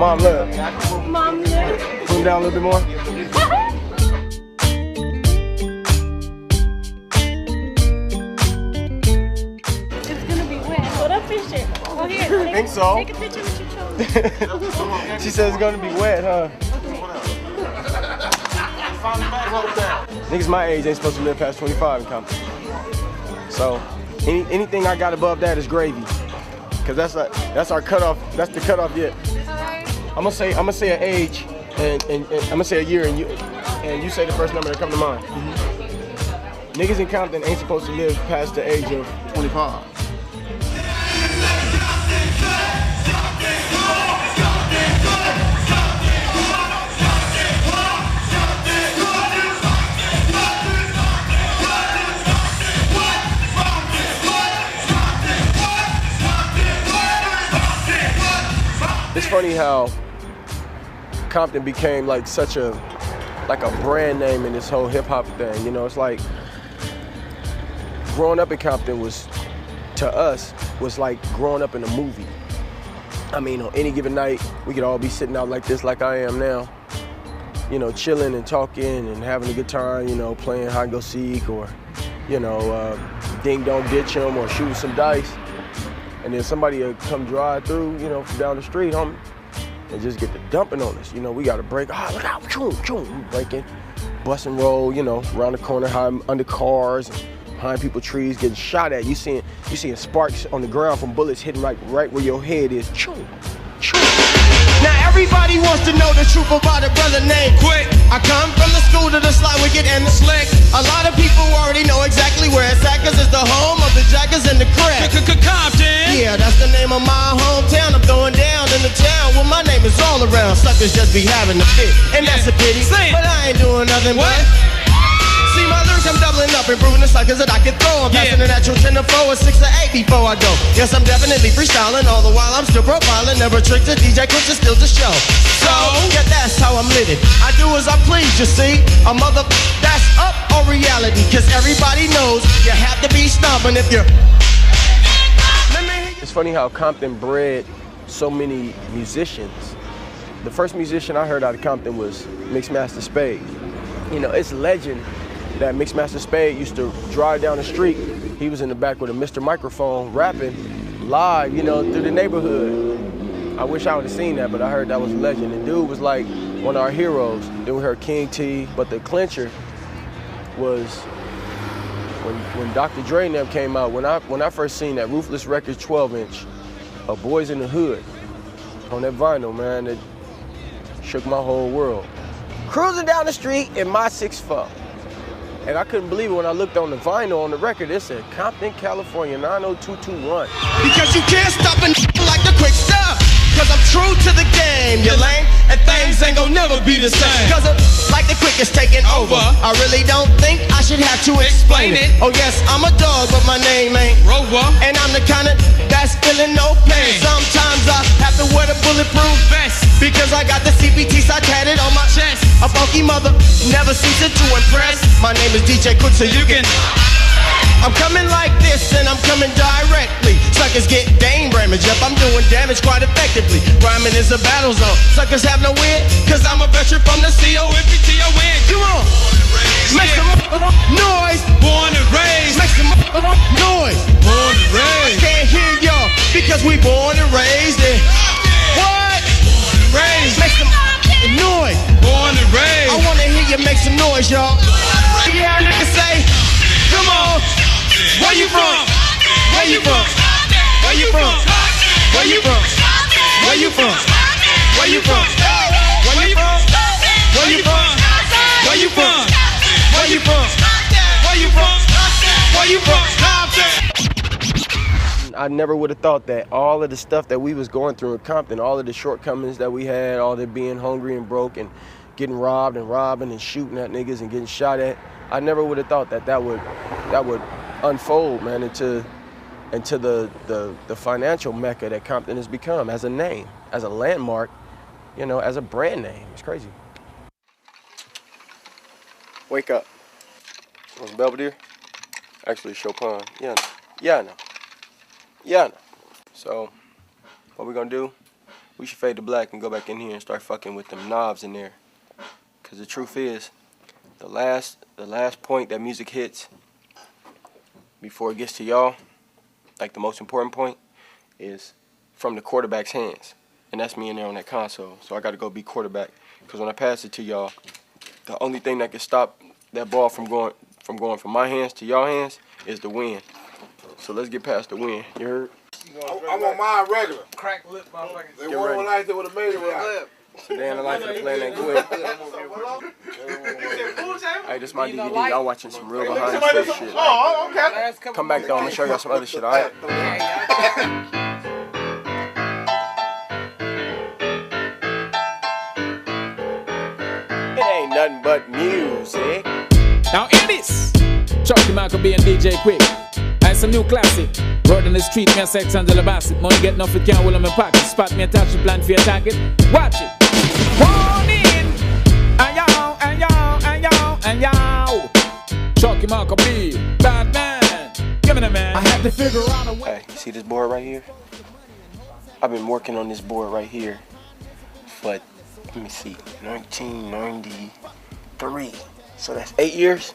Mom, look. Mom, look. Zoom down a little bit more. It's gonna be wet. Hold up, fish it. Oh, here. I think so. Take a picture with your children. She says it's gonna be wet, huh? Niggas my age ain't supposed to live past 25 in Compton. So anything I got above that is gravy. Cause that's our cutoff. That's the cutoff yet. I'm gonna say an age, and I'm gonna say a year, and you say the first number that come to mind. Niggas in Compton ain't supposed to live past the age of 25. It's funny how Compton became like such a brand name in this whole hip hop thing. You know, it's like growing up in Compton was, to us, was like growing up in a movie. I mean, on any given night, we could all be sitting out like this, like I am now, you know, chilling and talking and having a good time, you know, playing hide and go seek or, you know, ding dong ditch 'em or shooting some dice. And then somebody would come drive through, you know, from down the street, homie, and just get the dumping on us. You know, we got to break. Ah, look out, choom, choom, breaking, bust and roll, you know, around the corner, hide under cars, and behind people, trees, getting shot at. You seeing sparks on the ground from bullets hitting right where your head is. Choom, choom. Now everybody wants to know the truth about a brother named Quik. I come from the school to the sly wicked and the slick. A lot of people already know exactly where it's at, cause it's the home of the jackers and the crack. Compton. Yeah, that's the name of my hometown. I'm going down in the town where my name is all around. Suckers just be having a fit, and that's a pity. But I ain't doing nothing but see my lyrics, I'm doubling up, improving the suckers that I can throw. I'm passing the natural 10 to 4 or 6 to 8 before I go. Yes, I'm definitely freestyling, all the while I'm still profiling. Never tricked a DJ Quik to steal the show. So, yeah, that's how I'm living. I do as I please, you see. A mother that's up on reality, cause everybody knows you have to be stubborn if you're. It's funny how Compton bred so many musicians. The first musician I heard out of Compton was Mixmaster Spade. You know, it's legend that Mixmaster Spade used to drive down the street. He was in the back with a Mr. Microphone rapping live, you know, through the neighborhood. I wish I would have seen that, but I heard that was a legend. And dude was like one of our heroes. Then we heard King T, but the clincher was when Dr. Dre and them came out. When I first seen that Ruthless Records 12-inch of Boys in the Hood on that vinyl, man, it shook my whole world. Cruising down the street in my 6'4". And I couldn't believe it when I looked on the vinyl on the record. It said Compton, California, 90221. Because you can't stop and like the quick stuff. Cause I'm true to the game, you lame. And things ain't gon' never be the same. Cause like the Quik is taking over. I really don't think I should have to explain it. Oh yes, I'm a dog, but my name ain't Rover. And I'm the kind of that's feeling no pain. Sometimes I have to wear the bulletproof vest because I got the CPT side tatted on my chest. A funky mother never ceases to impress. My name is DJ Quik, so you can. I'm coming like this and I'm coming directly. suckers get dame damage up. I'm doing damage quite effectively. Rhyming is a battle zone. Suckers have no win, cause I'm a veteran from the COMPTON. Come on, make some noise. Born and raised. Make some noise. Born and raised. I can't hear y'all because we born and raised. What? Born and raised. Make some noise. Born and raised. I wanna hear you make some noise, y'all. Yeah, niggas say, come on. Where you from? Where you from? Where you from? Where you from? Where you from? Where you from? Where you from? Where you from? Where you from? Where you from? Where you from? Where you from? I never would have thought that all of the stuff that we was going through in Compton, all of the shortcomings that we had, all the being hungry and broke and getting robbed and robbing and shooting at niggas and getting shot at, I never would have thought that would unfold, man, into the financial mecca that Compton has become as a name, as a landmark, you know, as a brand name. It's crazy. Wake up. Was Belvedere? Actually, Chopin. Yeah, I know. Yeah, I know. So, what we gonna do? We should fade to black and go back in here and start fucking with them knobs in there. Cause the truth is, the last point that music hits before it gets to y'all, like the most important point, is from the quarterback's hands. And that's me in there on that console. So I gotta go be quarterback. Cause when I pass it to y'all, the only thing that can stop that ball from going from my hands to y'all hands is the wind. So let's get past the wind. You heard? I want mine regular. Crack lip, motherfuckers. They want one like that would have made it right. So Dan, I like to play that quick. Hey, this is my DVD. Y'all watching some real behind the scenes shit. Oh, okay. Come back though, I'm gonna show y'all some other shit, alright? It ain't nothing but music. Now in this, Chucky Maccabee and DJ Quik. And some new classic. Word on the street, me a sex and the Bassett. Money get enough, it can't hold on my pocket. Spot me a touch, you plan for your target. Watch it. One in. And yow, and yow, and yow, and yow. Chucky Maccabee, bad man. Give me the man. I had to figure out a way. Hey, you see this board right here? I've been working on this board right here for, let me see, 1993. So that's 8 years?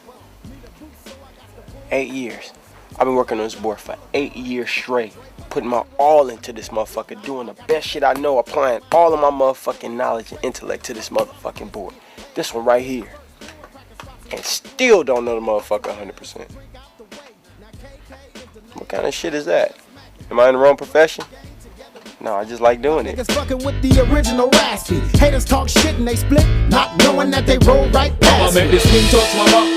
8 years. I've been working on this board for 8 years straight, putting my all into this motherfucker, doing the best shit I know, applying all of my motherfucking knowledge and intellect to this motherfucking board. This one right here. And still don't know the motherfucker 100%. What kind of shit is that? Am I in the wrong profession? No, I just like doing it. Niggas fucking with the original raspy. Haters talk shit and they split, not knowing that they roll right past. I'ma make this skin touch my back.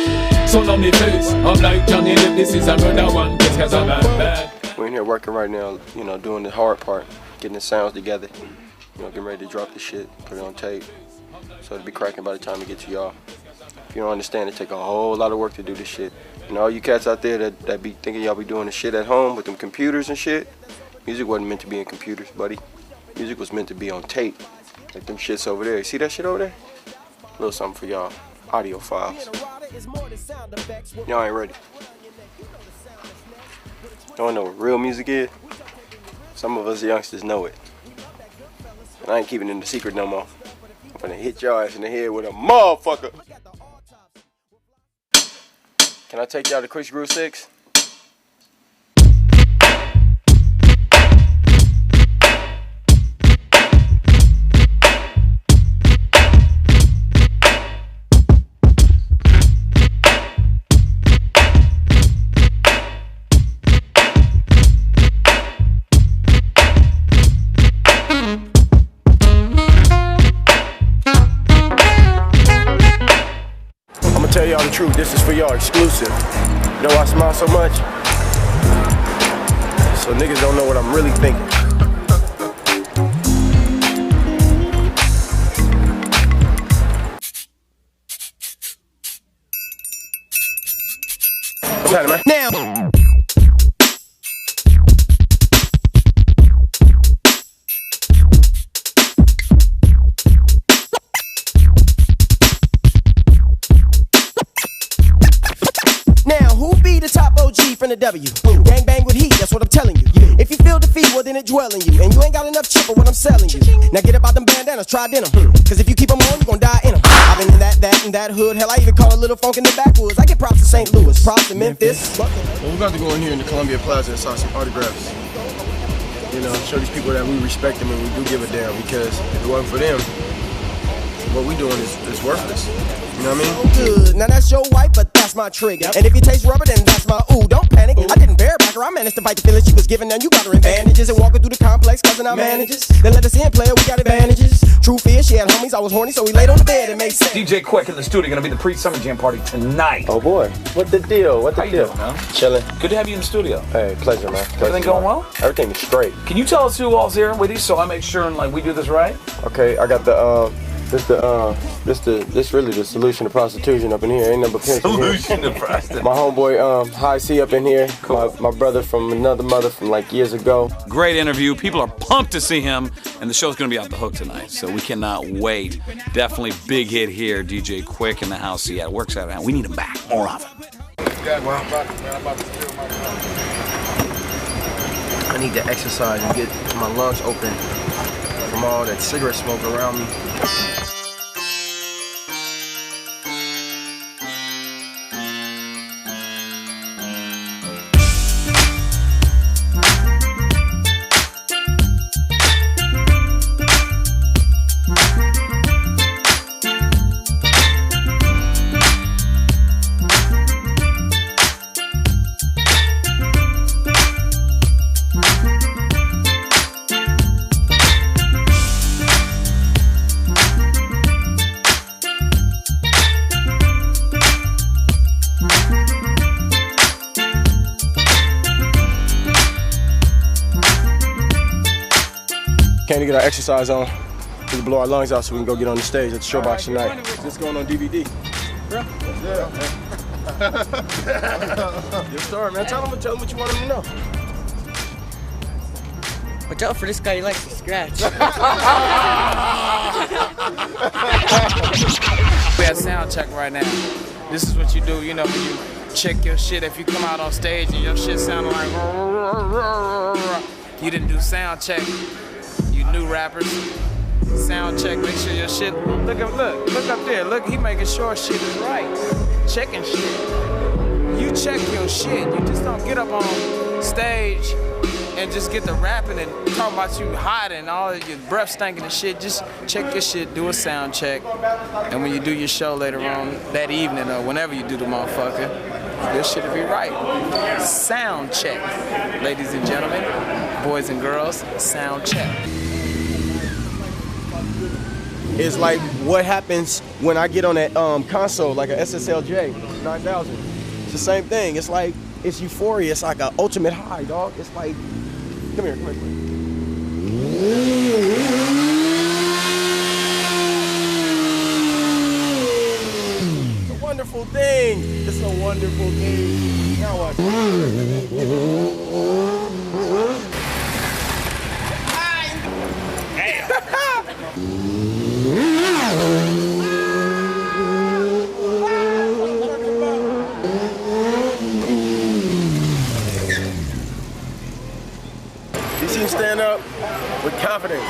So on me face, I'm like Johnny Depp, this is another one, just cause I'm bad. We're in here working right now, you know, doing the hard part, getting the sounds together, you know, getting ready to drop the shit, put it on tape, so it'll be cracking by the time we get to y'all. If you don't understand, it take a whole lot of work to do this shit. And all you cats out there that be thinking y'all be doing the shit at home with them computers and shit, music wasn't meant to be in computers, buddy. Music was meant to be on tape, like them shits over there. You see that shit over there? A little something for y'all, audio files. Y'all ain't ready. Y'all know what real music is? Some of us youngsters know it. And I ain't keeping it in the secret no more. I'm gonna hit your ass in the head with a motherfucker. Can I take y'all to Quik Groove 6? Tell y'all the truth, this is for y'all exclusive. You know why I smile so much? So niggas don't know what I'm really thinking. What's happening, man? Now. Now, who be the top OG from the W? Gang bang with heat, that's what I'm telling you. If you feel fee, well then it dwell in you. And you ain't got enough chip for what I'm selling you. Now get about them bandanas, try denim. Cause if you keep them on, you gon' die in them. I've been in that hood. Hell, I even call a little funk in the backwoods. I get props to St. Louis, props to Memphis. Well, we're about to go in here in the Columbia Plaza and sign some autographs. You know, show these people that we respect them and we do give a damn, because if it wasn't for them, what we doing is worthless. You know what I mean? Good. Now that's your wife, but that's my trick. Yep. And if you taste rubber, then that's my ooh. Don't panic. Ooh. I didn't bareback her. I managed to fight the feelings she was giving. Now you got her in bandages and walking through the complex, cousin our managers. Then let us in, player. We got advantages. Truth is, she had homies. I was horny, so we laid on the bed. It made sense. DJ Quik in the studio. Gonna be the pre-summer jam party tonight. Oh boy, what the deal? What the deal? Doing, man? Chilling. Good to have you in the studio. Hey, pleasure, man. Everything going well? Everything is straight. Can you tell us who all's here with you so I make sure and like we do this right? Okay, I got the this really the solution to prostitution up in here. Ain't number pimps. Solution to prostitution. My homeboy High C up in here. Cool. My brother from another mother from like years ago. Great interview. People are pumped to see him, and the show's gonna be off the hook tonight. So we cannot wait. Definitely big hit here. DJ Quik in the house. Yeah, it works out. We need him back more often. I need to exercise and get my lungs open from all that cigarette smoke around me. Came to get our exercise on. We can blow our lungs out so we can go get on the stage at the Showbox tonight. This going on DVD. Yeah. Your story, man. Tell them what you want them to know. Watch out for this guy, he likes to scratch. We at sound check right now. This is what you do, you know, when you check your shit. If you come out on stage and your shit sounding like you didn't do sound check. You new rappers, sound check, make sure your shit, look up there, look, he making sure shit is right. Checking shit. You check your shit. You just don't get up on stage and just get to rapping and talk about you hot and all of your breath stinking and shit. Just check your shit, do a sound check. And when you do your show later on that evening or whenever you do the motherfucker, this shit will be right. Sound check, ladies and gentlemen, boys and girls, sound check. It's like what happens when I get on that console, like a SSLJ 9000. It's the same thing. It's like, it's euphoria. It's like an ultimate high, dog. It's like, come here. It's a wonderful thing. It's a wonderful thing. Now watch. You see him stand up with confidence.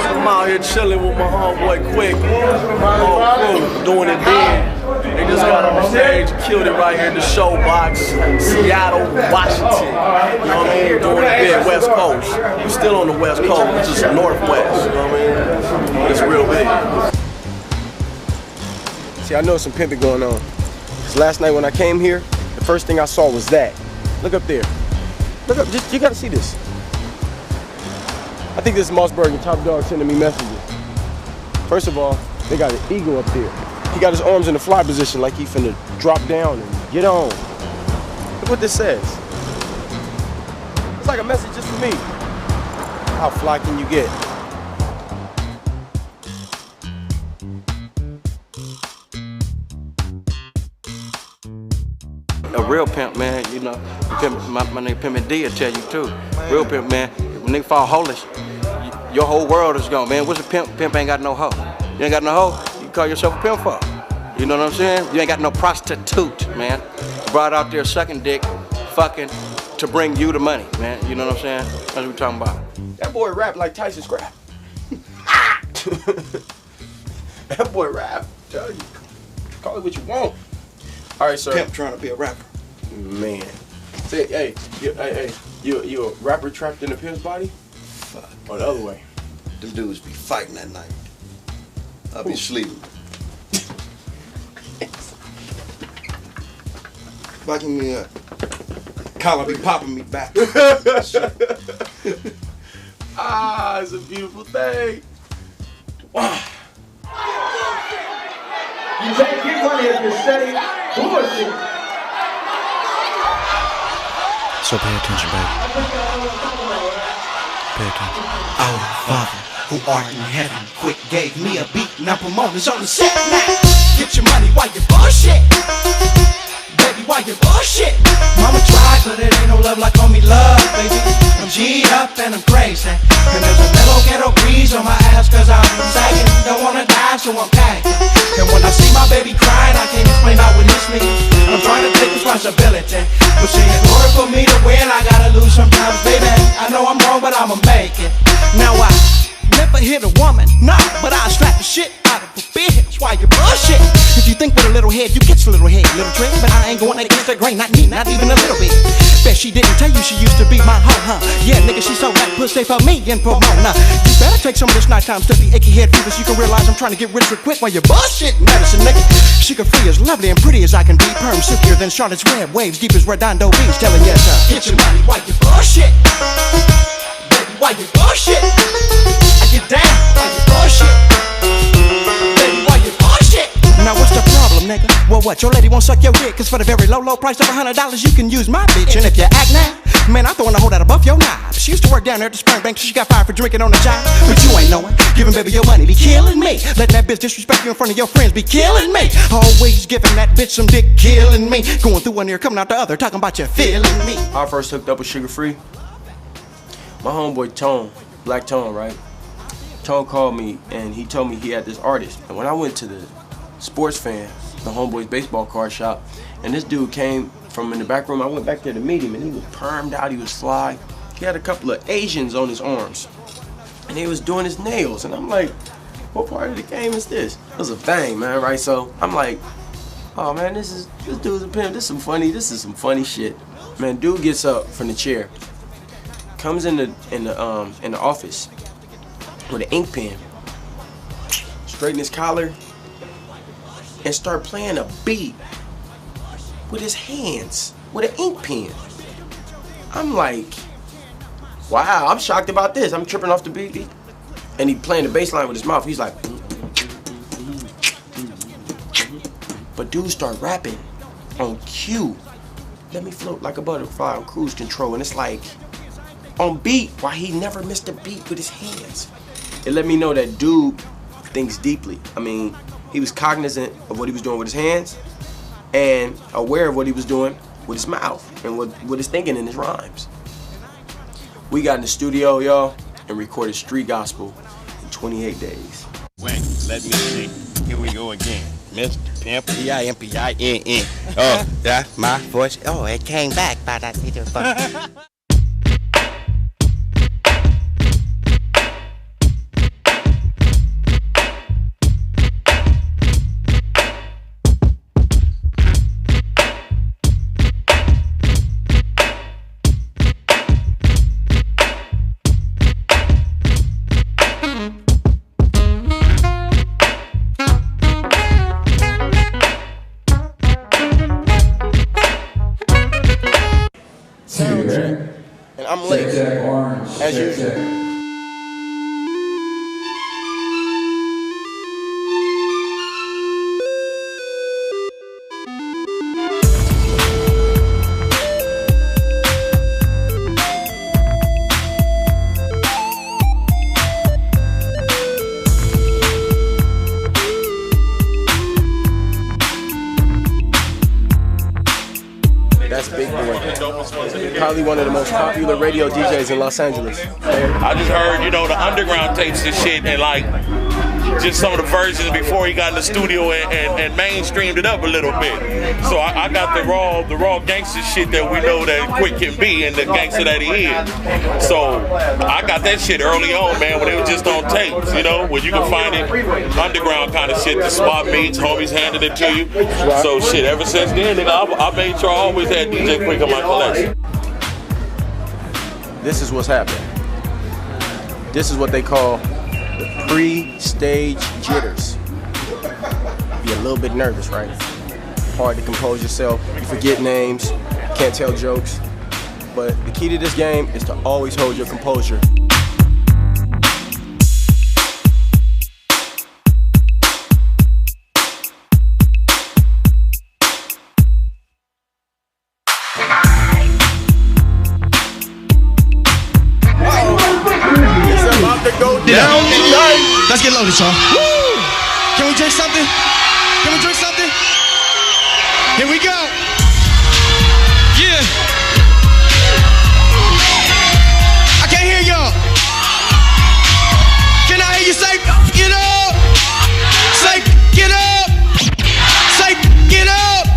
I'm out here chilling with my homeboy Quik, whole crew, doing it big. They just got on stage, killed it right here in the Showbox, Seattle, Washington. You know what I mean? Doing it big, West Coast. We're still on the West Coast, which is Northwest. You know what I mean? It's real big. See, I know some pimping going on. Because last night when I came here, the first thing I saw was that. Look up there. Look up, you gotta see this. I think this is Mossberg and Top Dog sending me messages. First of all, they got an eagle up there. He got his arms in the fly position like he finna drop down and get on. Look what this says. It's like a message just for me. How fly can you get? A real pimp, man, you know, my nigga Pimp D will tell you too. Real pimp, man, when nigga fall homeless, your whole world is gone, man. What's a pimp? Pimp ain't got no hoe. You ain't got no hoe, you call yourself a pimp for. You know what I'm saying? You ain't got no prostitute, man. Brought out there sucking dick, fucking, to bring you the money, man. You know what I'm saying? That's what we talking about. That boy rap like Tyson Scrap. That boy rap, tell you. Call it what you want. All right, sir. Pimp trying to be a rapper. Man. Say, hey, you a rapper trapped in a pimp's body? Fuck. Or the other way? Them dudes be fighting that night. I'll be sleeping. Fucking me up. Collar be popping me back. Ah, it's a beautiful thing. Wow. You can't get money if you're steady bullshit. So pay attention, baby. Pay attention. Our Father, who art in heaven, Quik gave me a beat, now promoters on the set now. Get your money while you bullshit. Baby, why you bullshit? Mama tried, but it ain't no love like homie love, baby. I'm G'd up and I'm crazy. And there's a mellow ghetto breeze on my ass cause I'm sagging. Don't wanna die, so I'm packing. And when I see my baby crying, I can't explain how it hits me. I'm trying to take responsibility. But see, in order for me to win, I gotta lose sometimes, baby. I know I'm wrong, but I'ma make it. Now I never hit a woman, nah, but I slap the shit out of a bitch. Why you bullshit? If you think with a little head, you catch a little head, little trick. But I ain't going against the grain, not me, not even a little bit. Bet she didn't tell you she used to be my hoe, huh? Yeah, nigga, she sold that pussy for me in Pomona. You better take some of this nighttime stuffy achy head fever so you can realize I'm trying to get rich real quick while you're bullshit medicine, nigga. Sugar free as lovely and pretty as I can be. Perm silkier than Charlotte's Web, waves deep as Redondo Beach. Telling yes, get your money while you bullshit. Baby, why you bullshit? I get down while you bullshit. Baby, why you bullshit? Now what's the problem, nigga? Well, what? Your lady won't suck your dick, cause for the very low price of $100, you can use my bitch. And if you act now, man, I'm throwing a whole lot above your knob. She used to work down there at the sperm bank, so she got fired for drinking on the job. But you ain't knowing, giving baby your money be killing me. Letting that bitch disrespect you in front of your friends be killing me. Always giving that bitch some dick, killing me. Going through one ear, coming out the other, talking about you feeling me. I first hooked up with Sugar Free. My homeboy Tone, Black Tone, right? Tone called me and he told me he had this artist. And when I went to the sports fan, the homeboy's baseball card shop, and this dude came from in the back room, I went back there to meet him and he was permed out, he was fly. He had a couple of Asians on his arms and he was doing his nails and I'm like, what part of the game is this? It was a thing, man, right? So I'm like, oh man, this dude's a pimp, this is some funny shit. Man, dude gets up from the chair, comes in the office with an ink pen, straighten his collar, and start playing a beat with his hands, with an ink pen. I'm like, wow, I'm shocked about this. I'm tripping off the beat. And he playing the bass line with his mouth. He's like, but dude start rapping on cue. Let me float like a butterfly on cruise control. And it's like, on beat, why he never missed a beat with his hands. It let me know that dude thinks deeply. I mean, he was cognizant of what he was doing with his hands and aware of what he was doing with his mouth and what his thinking in his rhymes. We got in the studio, y'all, and recorded Street Gospel in 28 days. Wait, let me see. Here we go again. Mr. Pimp, UMPI. Oh, that's my voice. Oh, it came back by that little fun. Sound check. Probably one of the most popular radio DJs in Los Angeles. I just heard, you know, the underground tapes and shit, and like just some of the versions before he got in the studio and mainstreamed it up a little bit. So I got the raw gangster shit that we know that Quik can be and the gangster that he is. So I got that shit early on, man, when it was just on tapes, you know, where you can find it underground kind of shit. The spot meets, homies handed it to you. So shit, ever since then, nigga, I made sure I always had DJ Quik in my collection. This is what's happening. This is what they call the pre-stage jitters. Be a little bit nervous, right? Hard to compose yourself. You forget names, can't tell jokes. But the key to this game is to always hold your composure. Down tonight. Let's get loaded, y'all. Can we drink something? Can we drink something? Here we go. Yeah. I can't hear y'all. Can I hear you say, get up? Say, get up. Say, get up.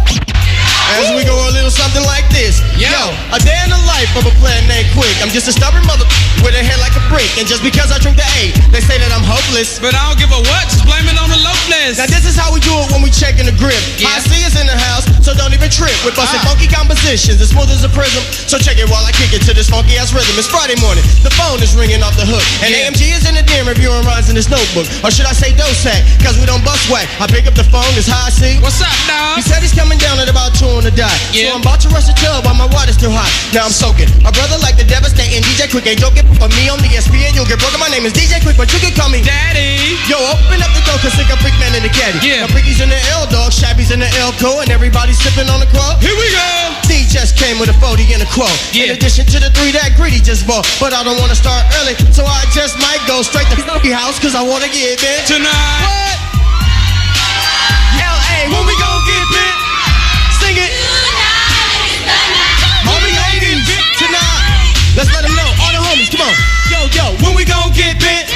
As we go a little something like this. Yo, a day in the life of a player named Quik. I'm just a stubborn mother with a head like a brick. And just because I drink the A, they say that I'm hopeless. But I don't give a what, just blame it on the lowness. Now this is how we do it when we check in the grip. Yeah. I see us in the house, so don't even trip. We're busting funky compositions, as smooth as a prism. So check it while I kick it to this funky ass rhythm. It's Friday morning, the phone is ringing off the hook. And AMG is in the den reviewing rhymes in his notebook. Or should I say Dosack, cause we don't bust whack. I pick up the phone, it's high C. What's up, dog? He said he's coming down at about 2 on the dot. Yeah. So I'm about to rush the tub while my water's still hot. Now I'm soaking. My brother like the devastating DJ Quik ain't joking. For me on the ESPN, you'll get broken. My name is DJ Quik, but you can call me Daddy. Yo, open up the door, cause sick a freak man in the caddy. Yeah. Now Freaky's in the L dog, Shabby's in the L co, and everybody's sipping on the crow. Here we go. D just came with a 40 and a quote. Yeah. In addition to the 3 that Greedy just bought. But I don't wanna start early, so I just might go straight to the house, cause I wanna get bit tonight. What? LA, when we gon' get bit? Sing it. When we gon' get bit tonight? Let's let them know, all the homies, come on. Yo, when we gon' get bit?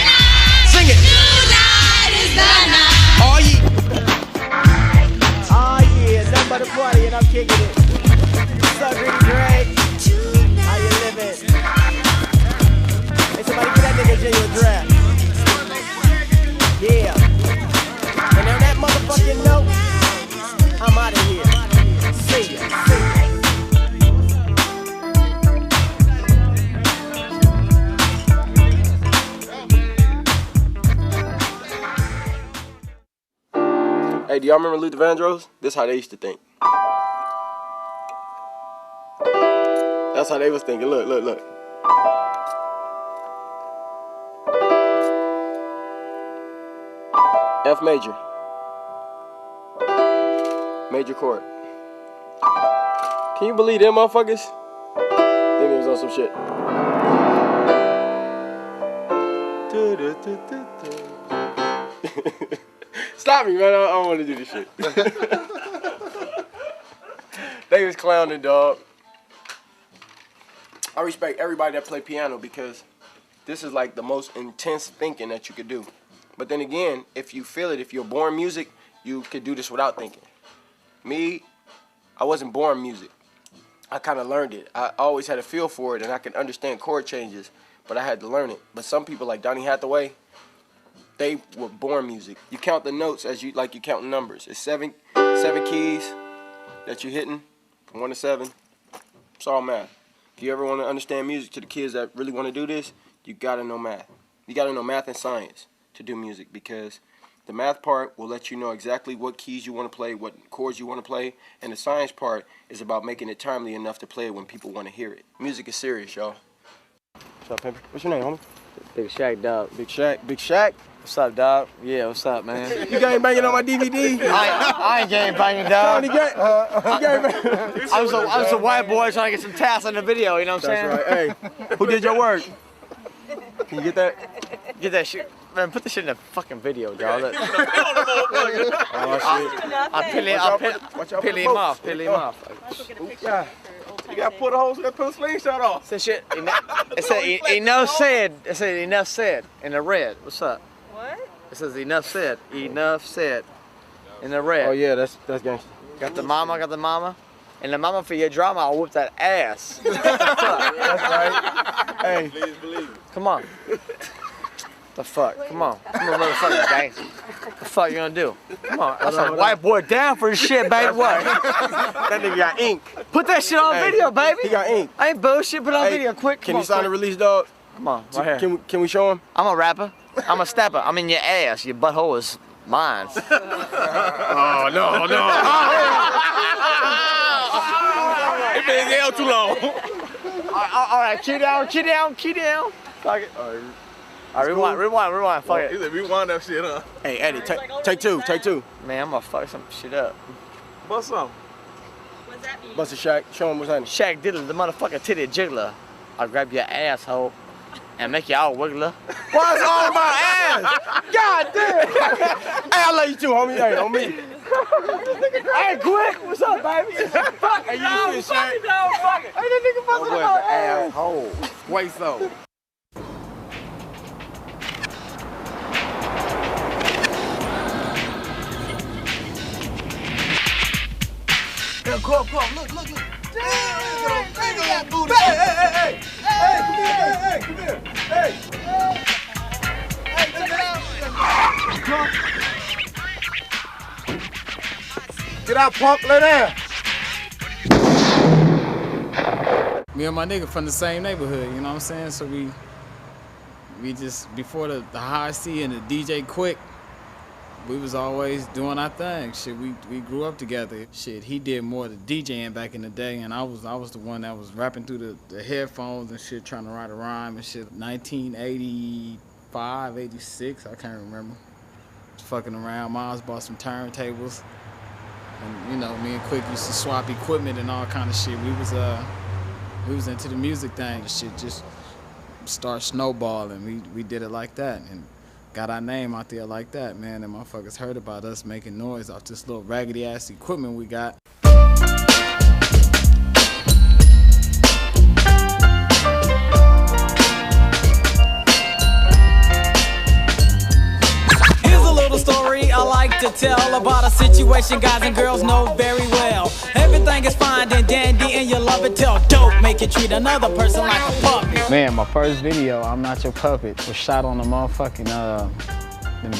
Sing it. Tonight is the night. Oh yeah. Oh yeah, nothing but a party and I'm kicking it. What's up, Ricky Drake? How you living? Hey, somebody get that nigga genuine draft. Yeah. And on that motherfucking note, I'm out of here. See ya. Hey, do y'all remember Luther Vandross? This is how they used to think. That's how they was thinking. Look. F major. Major chord. Can you believe them motherfuckers? Them was on some shit. Stop me, man. I don't want to do this shit. They was clowning, dog. I respect everybody that play piano because this is like the most intense thinking that you could do. But then again, if you feel it, if you're born music, you could do this without thinking. Me, I wasn't born music. I kind of learned it. I always had a feel for it, and I could understand chord changes, but I had to learn it. But some people like Donny Hathaway, they were born music. You count the notes as you count numbers. It's seven keys that you're hitting from 1 to 7. It's all math. If you ever want to understand music to the kids that really want to do this, you gotta know math. You gotta know math and science to do music because the math part will let you know exactly what keys you want to play, what chords you want to play, and the science part is about making it timely enough to play it when people want to hear it. Music is serious, y'all. What's up, Pimpin'? What's your name, homie? Big Shaq, dog. Big Shaq. Big Shaq? What's up, dog? Yeah, what's up, man? You gang banging on my DVD? I ain't gang banging, dog. I was a white boy trying to get some tasks on the video, you know what I'm saying? That's right. Hey, who did your work? Can you get that? Get that shit. Man, put this shit in the fucking video, dog. Oh, shit. I'll peel him off. Yeah. You got to put a hole, you got to put a slingshot on. Said shit. It said enough said. It said enough said in the red. What's up? What? It says enough said. Enough said in the red. Oh yeah, that's gangster. Got the mama. And the mama for your drama, I'll whoop that ass. That's right. Hey, Please believe it. Come on. The fuck? Come on, motherfucking gangster. The fuck you gonna do? Come on, that's a white boy down for this shit, baby. What? that nigga got ink. Put that shit on video, baby. He got ink. I ain't bullshit. Put it on video, quick. Can you sign the release, dog? Come on, right here. Can we show him? I'm a rapper. I'm a stepper. I'm in your ass. Your butthole is mine. Oh no. It been held too long. All right, key down. Fuck it. All right, rewind. Fuck it. He said rewind that shit, huh? Hey, Eddie, take two. Man, I'm gonna fuck some shit up. Bust some. What's that mean? Bust a Shaq. Show him what's happening. Shaq Diddler, the motherfucking titty jiggler. I'll grab your asshole and make you all wiggler. Why is it all about ass? God damn. Hey, I love you too, homie. Hey, on me. Hey, Quik, what's up, baby? Fuck Hey, you see Shaq? Hey, that nigga busting about ass. Asshole. Way so. Come, look. Damn, booty. Hey, come here. Hey, check it out. Get out, punk, lay down. Me and my nigga from the same neighborhood, you know what I'm saying? So we just, before the High C and the DJ Quik, we was always doing our thing. Shit, we grew up together. Shit, he did more of the DJing back in the day, and I was the one that was rapping through the headphones and shit, trying to write a rhyme and shit. 1985, 86, I can't remember. Just fucking around. Miles bought some turntables, and you know, me and Quik used to swap equipment and all kind of shit. We was into the music thing. Shit just start snowballing. We did it like that, and got our name out there like that, man, and motherfuckers heard about us making noise off this little raggedy ass equipment we got. Here's a little story I like to tell about a situation guys and girls know very well. Everything is fine and dandy and you love it till dope make you treat another person like a puppet. Man, my first video, I'm Not Your Puppet, was shot on the motherfucking them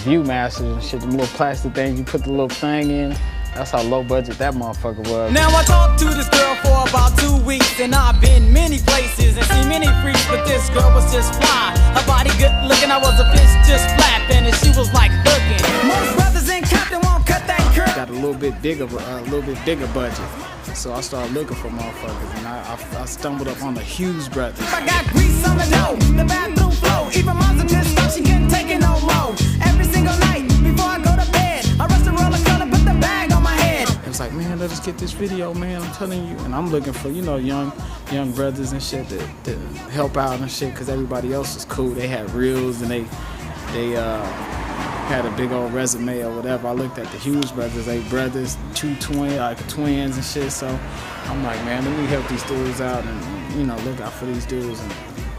Viewmasters and shit, them little plastic things you put the little thing in. That's how low budget that motherfucker was. Now I talked to this girl for about 2 weeks and I've been many places and seen many freaks, but this girl was just fly. Her body good looking, I was a fish just flapping and she was like hooking. Most brothers in Compton won't cut that curve. Got a little bit bigger budget. So I started looking for motherfuckers and I stumbled up on the Hughes brothers. I got grease on the dough, the bathroom flow. Even mom's a pissed off, she couldn't take it no more. Every single night before I go to bed, I rush the roller color, put the bag on my head. It was like, man, let us get this video, man, I'm telling you. And I'm looking for, you know, young brothers and shit to help out and shit, because everybody else was cool. They had reels and they had a big old resume or whatever. I looked at the Hughes brothers, 8 brothers, 2 twins and shit. So I'm like, man, let me help these dudes out and, you know, look out for these dudes, and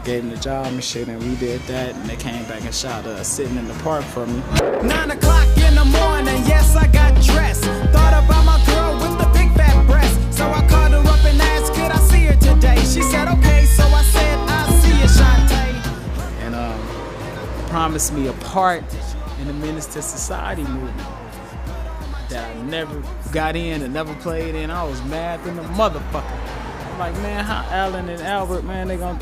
gave them the job and shit, and we did that, and they came back and shot us sitting in the park for me. 9 o'clock in the morning, yes, I got dressed. Thought about my girl with the big fat breast. So I called her up and asked, could I see her today? She said, okay, so I said, I'll see you, Shantae. And promised me a part in the Menace to Society movement that I never got in and never played in. I was mad than a motherfucker. I'm like, man, how Alan and Albert, man, they gonna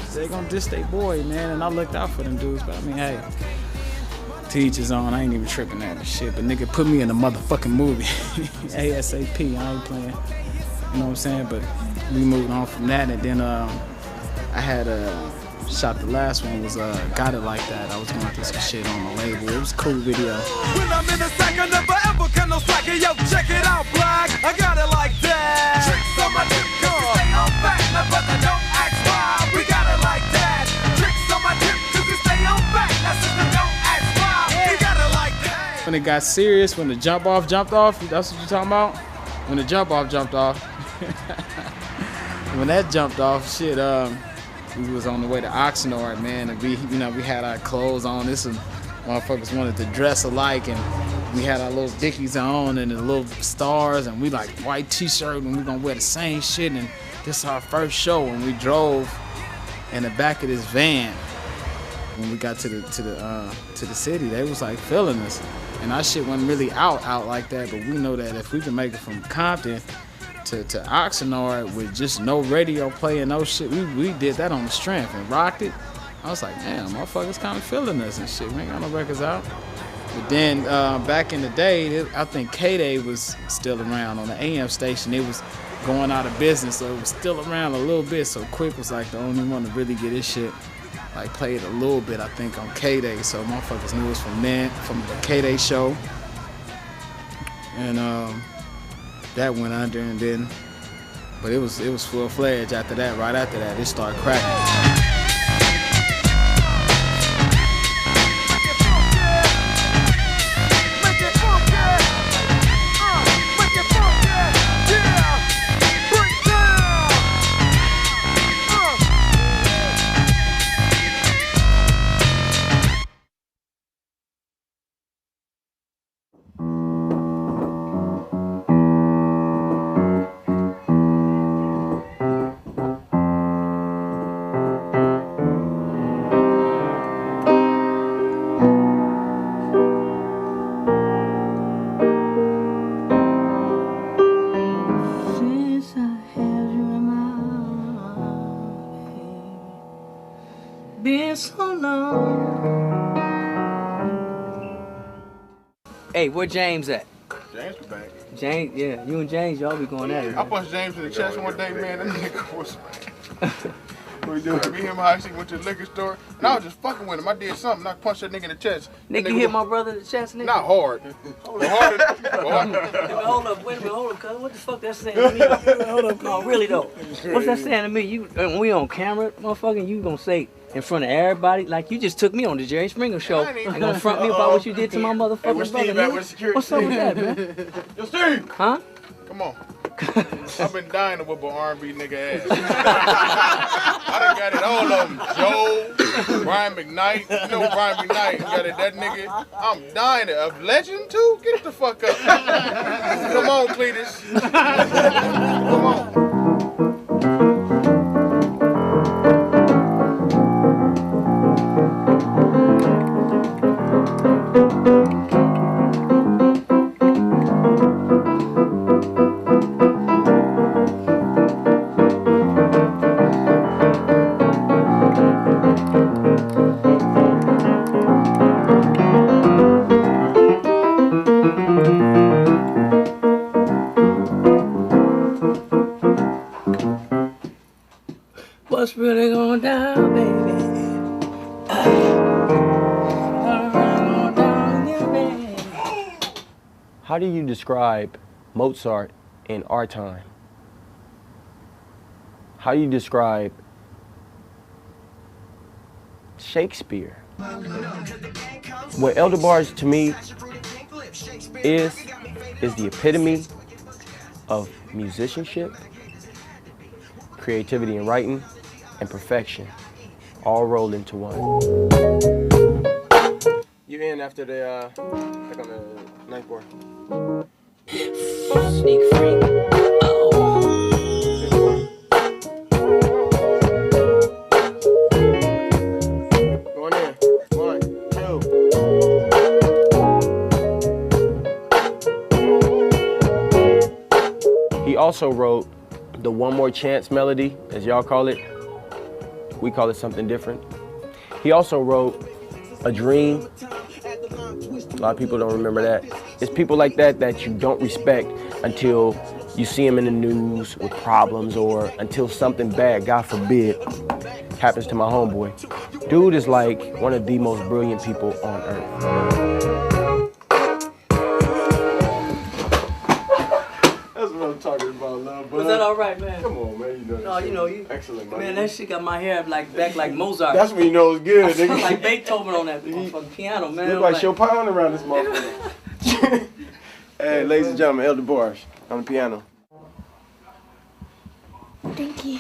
diss their boy, man, and I looked out for them dudes, but I mean, hey, to each his own. I ain't even tripping at the shit, but nigga put me in a motherfucking movie, ASAP. I ain't playing, you know what I'm saying? But we moved on from that, and then I had shot the last one was Got It Like That. I was going through some shit on the label. It was a cool video. When I'm in the second, never ever can no slacker. Yo, check it out, black. I got it like that. Tricks on my tip, cause you stay on back. My brother, don't ask why. We got it like that. Tricks on my tip, cause you stay on back. My sister, don't ask why. We got it like that. When it got serious, when the jump off jumped off, that's what you talking about? When the jump off jumped off. when that jumped off, shit, we was on the way to Oxnard, man, and we had our clothes on. This was, motherfuckers wanted to dress alike, and we had our little dickies on and the little stars, and we like white t-shirt, and we gonna wear the same shit. And this is our first show, and we drove in the back of this van. When we got to the city, they was like feeling us, and our shit wasn't really out like that. But we know that if we can make it from Compton to Oxnard with just no radio playing, no shit, we did that on the strength and rocked it. I was like, damn, motherfuckers kind of feeling us and shit. We ain't got no records out. But then back in the day, I think K-Day was still around on the AM station. It was going out of business, so it was still around a little bit. So Quik was like the only one to really get his shit like played a little bit, I think, on K-Day. So motherfuckers knew it was from the K-Day show. And that went under, and then, but it was full-fledged after that. Right after that, it started cracking. Hey, where James at? James be back. James, yeah, you and James, y'all be going at it. I punched James in the chest one day, man. That nigga was. What we doing? Me and him high school went to the liquor store, and I was just fucking with him. I did something. I punched that nigga in the chest. Nigga, you hit my brother in the chest, nigga? Not hard. Hold up, wait a minute, cuz. What the fuck that saying to me? Hold up, no, really though. What's that saying to me? You, when we on camera, motherfucking, you gonna say in front of everybody, like you just took me on the Jerry Springer show and gonna front me about what you did to my motherfucking brother. What's up with that, man? Yo, Steve! Huh? Come on. I've been dying to whoop an R&B nigga ass. I done got it, all of them. Joe, Brian McKnight, you know Brian McKnight, got it, that nigga. I'm dying to, of Legend too? Get the fuck up. Come on, Cletus. Come on. What's really going down, baby? How do you describe Mozart in our time? How do you describe Shakespeare? What Elder Bars to me is the epitome of musicianship, creativity in writing, and perfection, all rolled into one. You in after the, like on the ninth floor. Sneak freak. Going in. 1, 2. He also wrote the One More Chance melody, as y'all call it. We call it something different. He also wrote A Dream. A lot of people don't remember that. It's people like that that you don't respect until you see them in the news with problems, or until something bad, God forbid, happens to my homeboy. Dude is like one of the most brilliant people on earth. Talking about love, Was that all right, man? Come on, man. You know that. No, you know you. Excellent, man. Man, that shit got my hair like back like Mozart. That's when you know it's good, nigga. I sound like Beethoven on that motherfucking piano, man. Look like Chopin around this motherfucker. Hey, ladies and gentlemen, Elder Bars on the piano. Thank you.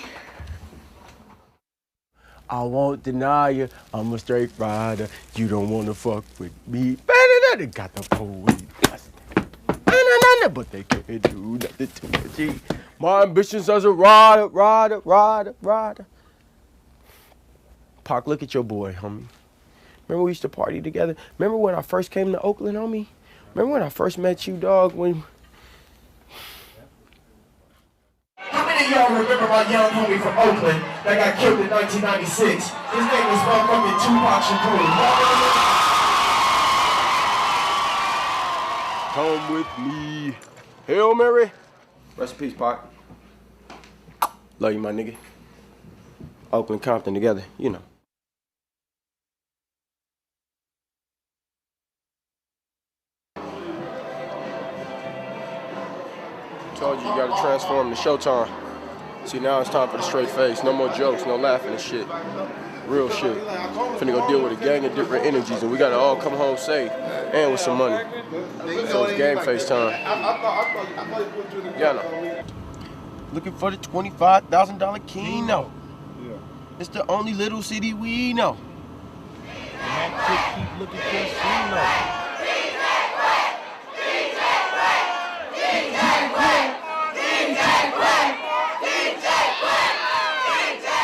I won't deny you, I'm a straight rider. You don't wanna fuck with me. They got the police. But they can't do nothing to me. My ambitions as a rider. Pac, look at your boy, homie. Remember we used to party together? Remember when I first came to Oakland, homie? Remember when I first met you, dog? How many of y'all remember my young homie from Oakland that got killed in 1996? His name was motherfucking Tupac Shakur. Come with me. Hail Mary. Rest in peace, Pac. Love you, my nigga. Oakland, Compton together, you know. Told you gotta transform to Showtime. See, now it's time for the straight face. No more jokes, no laughing and shit. Real shit. Finna go deal with a gang of different energies, and we gotta all come home safe and with some money. So it's game face time. Yeah, no. Looking for the $25,000 Keno. It's the only little city we know. And that chick keep looking casino.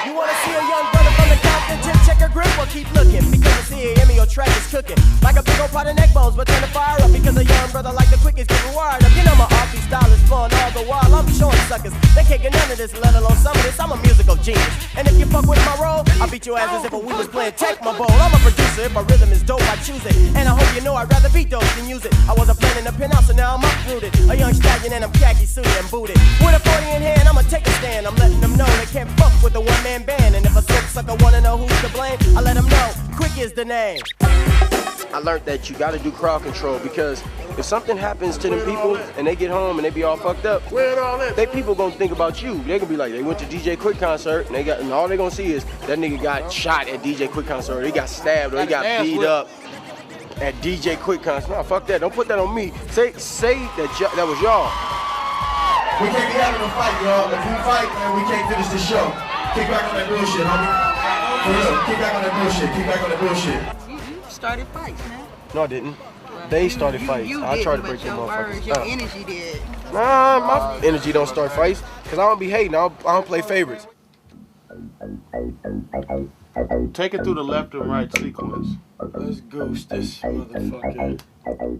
You wanna see a young brother from the Compton tip, check her grip or keep looking? Because the CMRRA your track is cooking. Like a big old pot of neck bones, but turn the fire up. Because a young brother like the Quik is getting wired up. You know my offbeat style is flowing all the while. I'm showing suckers, they can't get none of this, let alone some of this. I'm a musical genius. And if you fuck with my role, I'll beat your ass as if we was playing Tecmo Bowl. I'm a producer, if my rhythm is dope, I choose it. And I hope you know I'd rather be dope than use it. I wasn't playing in the penthouse, so now I'm uprooted. A young stallion and I'm khaki suited and booted. With a 40 in hand, I'ma take a stand. I'm letting them know they can't fuck with a one-man band. And if a silk sucker wanna know who's to blame, I let them know Quik is the name. I learned that you gotta do crowd control, because if something happens to them people and they get home and they be all fucked up, they people gonna think about you. They gonna be like, they went to DJ Quik concert and all they gonna see is that nigga got shot at DJ Quik concert, or he got stabbed, or he got beat up at DJ Quik concert. No, fuck that. Don't put that on me. Say that that was y'all. We can't be having a fight, y'all. If we fight, man, we can't finish the show. Kick back on that bullshit, homie. For real, kick back on that bullshit. Kick back on that bullshit. You started fights, man. No, I didn't. They started fights. I tried to break them motherfuckers. Your energy did. Nah, my energy don't start fights, because I don't be hating. I don't play favorites. Take it through the left and right sequence. Let's ghost this motherfucker.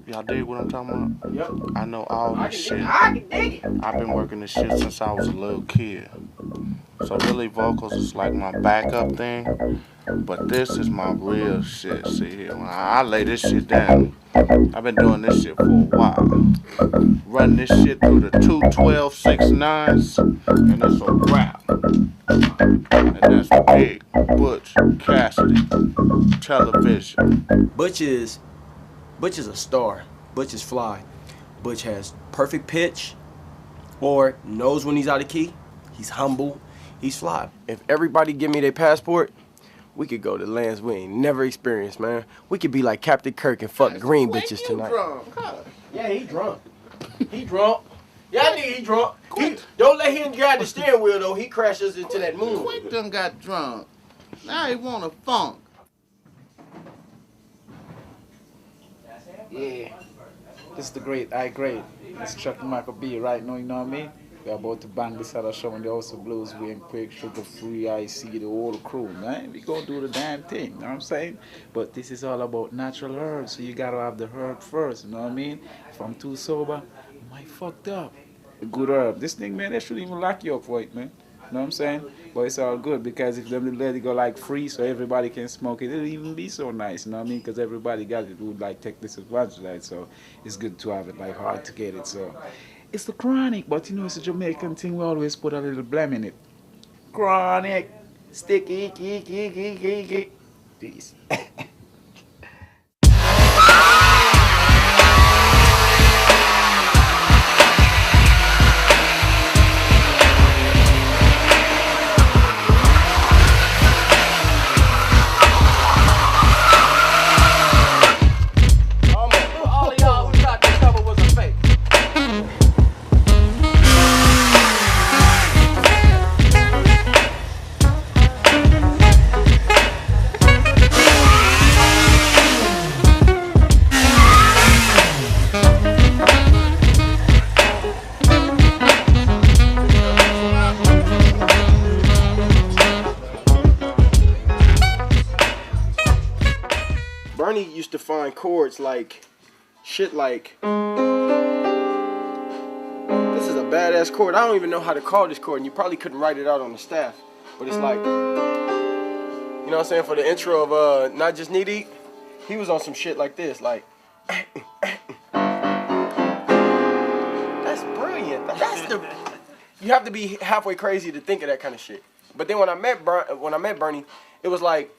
Y'all dig what I'm talking about? Yep. I know all this shit. I can dig it. I've been working this shit since I was a little kid. So really vocals is like my backup thing. But this is my real shit. See here, when I lay this shit down, I've been doing this shit for a while. Run this shit through the 2 12 6 9s, and it's a wrap. And that's Big Butch Cassidy Television. Butch is a star. Butch is fly. Butch has perfect pitch, or knows when he's out of key. He's humble. He's fly. If everybody give me their passport, we could go to lands we ain't never experienced, man. We could be like Captain Kirk and fuck green bitches tonight. Yeah, he drunk. He drunk. Yeah, I think he drunk. Don't let him guide the steering wheel, though. He crashes into that moon. Quik done got drunk. Now he want a funk. Yeah. This is the great I grade. It's Chuck Michael B right now, you know what I mean? We're about to bang this other show in the House of Blues. We and Quik, Sugar Free, IC, the whole crew, man. We gonna do the damn thing, you know what I'm saying? But this is all about natural herbs, so you gotta have the herb first, you know what I mean? If I'm too sober, I fucked up. A good herb. This thing, man, they shouldn't even lock you up for it, man. You know what I'm saying? But it's all good, because if them let it go like free so everybody can smoke it, it'll even be so nice, you know what I mean? Because everybody got it, would like take this advantage of it, so it's good to have it, like hard to get it, so. It's the chronic, but you know it's a Jamaican thing, we always put a little blem in it. Chronic, sticky, peace. used to find chords like, shit like, this is a badass chord. I don't even know how to call this chord, and you probably couldn't write it out on the staff. But it's like, you know what I'm saying, for the intro of Not Just Need Eat, he was on some shit like this, like, that's brilliant. That's the, you have to be halfway crazy to think of that kind of shit. But then when I met Bernie, it was like,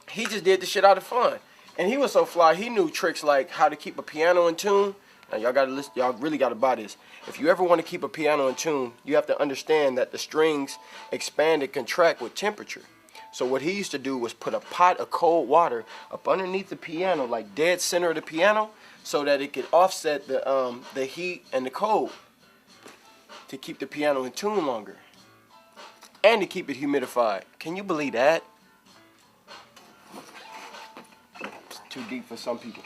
he just did the shit out of fun. And he was so fly, he knew tricks like how to keep a piano in tune. Now y'all gotta listen, y'all really gotta buy this. If you ever want to keep a piano in tune, you have to understand that the strings expand and contract with temperature. So what he used to do was put a pot of cold water up underneath the piano, like dead center of the piano, so that it could offset the heat and the cold to keep the piano in tune longer and to keep it humidified. Can you believe that? It's too deep for some people.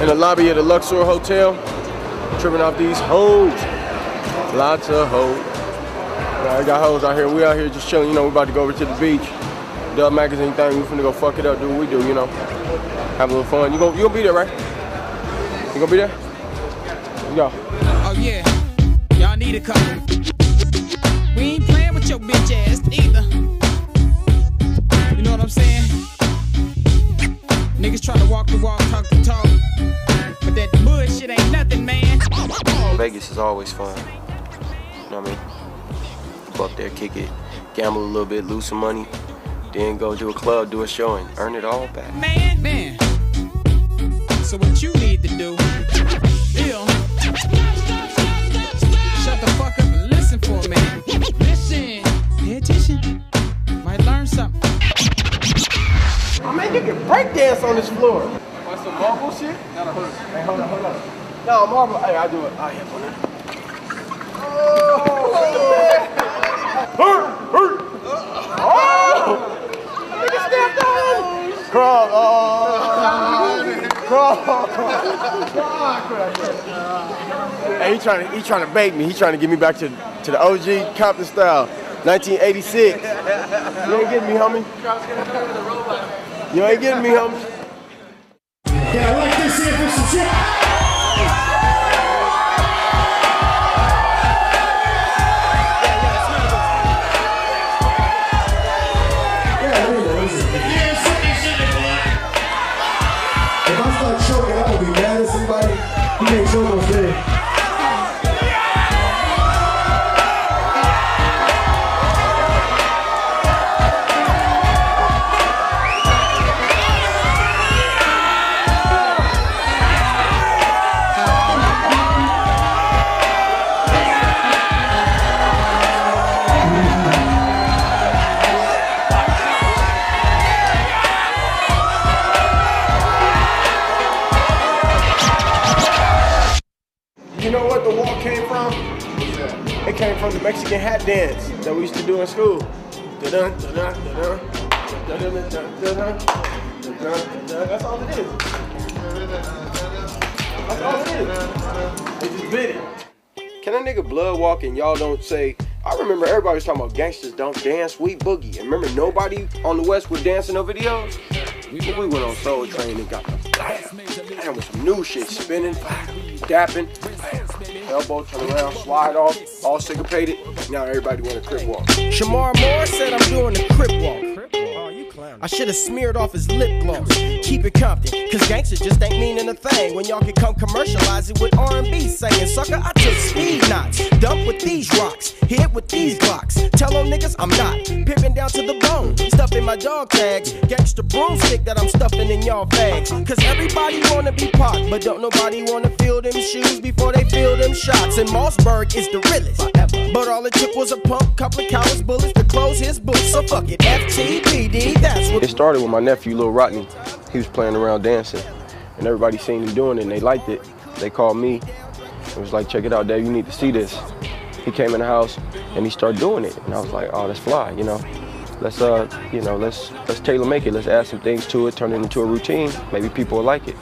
In the lobby of the Luxor Hotel, tripping off these hoes. Lots of hoes. I got hoes out here. We out here just chilling. You know, we about to go over to the beach. Dub magazine thing. We finna go fuck it up, do what we do, you know. Have a little fun. You gonna be there, right? You gonna be there? Let's go. Oh yeah, y'all need a couple. We ain't playing with your bitch ass either. You know what I'm saying? Niggas try to walk the walk, talk the talk, but that bullshit ain't nothing, man. Vegas is always fun. You know what I mean? Go up there, kick it, gamble a little bit, lose some money, then go to a club, do a show, and earn it all back. Man. So what you need to do, Bill, shut the fuck up and listen for a minute. Listen, pay attention. Might learn something. I mean, you can break dance on this floor. What's some marble shit? Not a hood. Hey, hold on. No, marble. Hey, I do it. I hit on it. Oh! Nigga stepped on. Crawl. Crawl. Hey, he trying to bait me. He trying to get me back to the OG Compton style, 1986. You ain't getting me, homie. You ain't getting me, homie. Yeah, I like this here for some shit. If I start choking, I'm gonna be mad at somebody. You can't choke on stage. You know what the walk came from? It came from the Mexican hat dance that we used to do in school. That's all it is. That's all it is. They just bit it. Can a nigga blood walk and y'all don't say, I remember everybody was talking about gangsters don't dance, we boogie. And remember nobody on the West was dancing no videos? We went on Soul Train and got the damn with some new shit, spinning, dapping, elbow, turn around, slide off, all syncopated. Now everybody want a crip walk. Shamar Moore said I'm doing the crip walk. I should have smeared off his lip gloss. Keep it Compton, cause gangsters just ain't meaning a thing. When y'all can come commercialize it with R&B singing. Sucker, I took speed knots. Dump with these rocks, hit with these blocks. Tell them niggas I'm not pimping down to the bone. Stuffing my dog tags, gangster broomstick that I'm stuffing in y'all bags. Cause everybody wanna be Pac, but don't nobody wanna feel them shoes before they feel them shots. And Mossberg is the realest forever. But all it took was a pump, couple of cowards bullets to close his book. So fuck it, FTPD, that's what. It started with my nephew, Lil Rodney. He was playing around dancing, and everybody seen him doing it, and they liked it. They called me. It was like, check it out, Dave, you need to see this. He came in the house, and he started doing it, and I was like, oh, that's fly, you know. Let's tailor make it. Let's add some things to it, turn it into a routine. Maybe people will like it.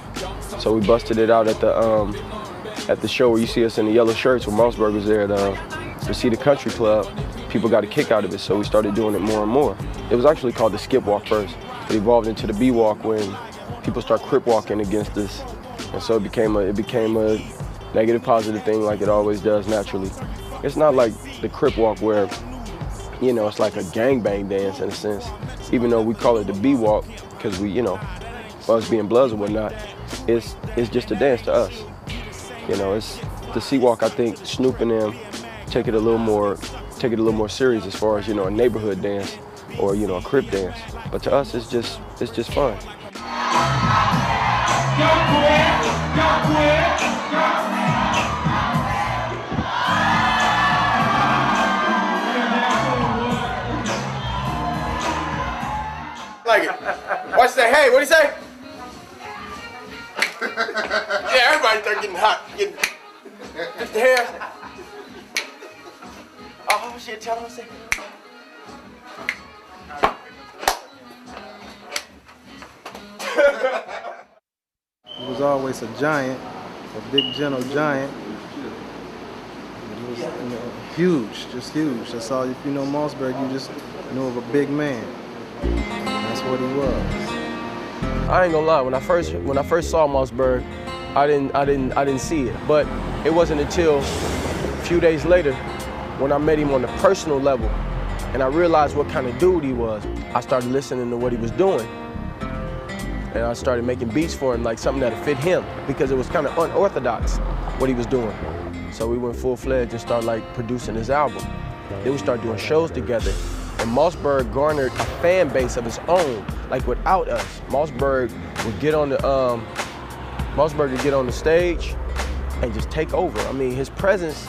So we busted it out at the show where you see us in the yellow shirts when Mossberg was there at to see the country club, people got a kick out of it, so we started doing it more and more. It was actually called the skip walk first. It evolved into the B walk when people start crip walking against us, and so it became a negative positive thing like it always does naturally. It's not like the crip walk where, you know, it's like a gangbang dance in a sense, even though we call it the B walk because we, you know, us being Bloods or whatnot, it's just a dance to us. You know, it's the C walk. I think Snoop and them take it a little more serious as far as, you know, a neighborhood dance or, you know, a crip dance. But to us, it's just fun. Like it. Watch that. Hey, what'd he say? Yeah, everybody start getting hot. Getting lift the hair. Oh shit, tell him what to say. He was always a giant, a big gentle giant. He was, you know, huge, just huge. That's all. If you know Mossberg, you just know of a big man. That's what he was. I ain't gonna lie. When I first saw Mossberg, I didn't see it. But it wasn't until a few days later when I met him on the personal level, and I realized what kind of dude he was. I started listening to what he was doing. And I started making beats for him, like something that fit him, because it was kind of unorthodox what he was doing. So we went full-fledged and started like producing his album. Then we started doing shows together. And Mossberg garnered a fan base of his own, like without us. Mossberg would get on the stage and just take over. I mean, his presence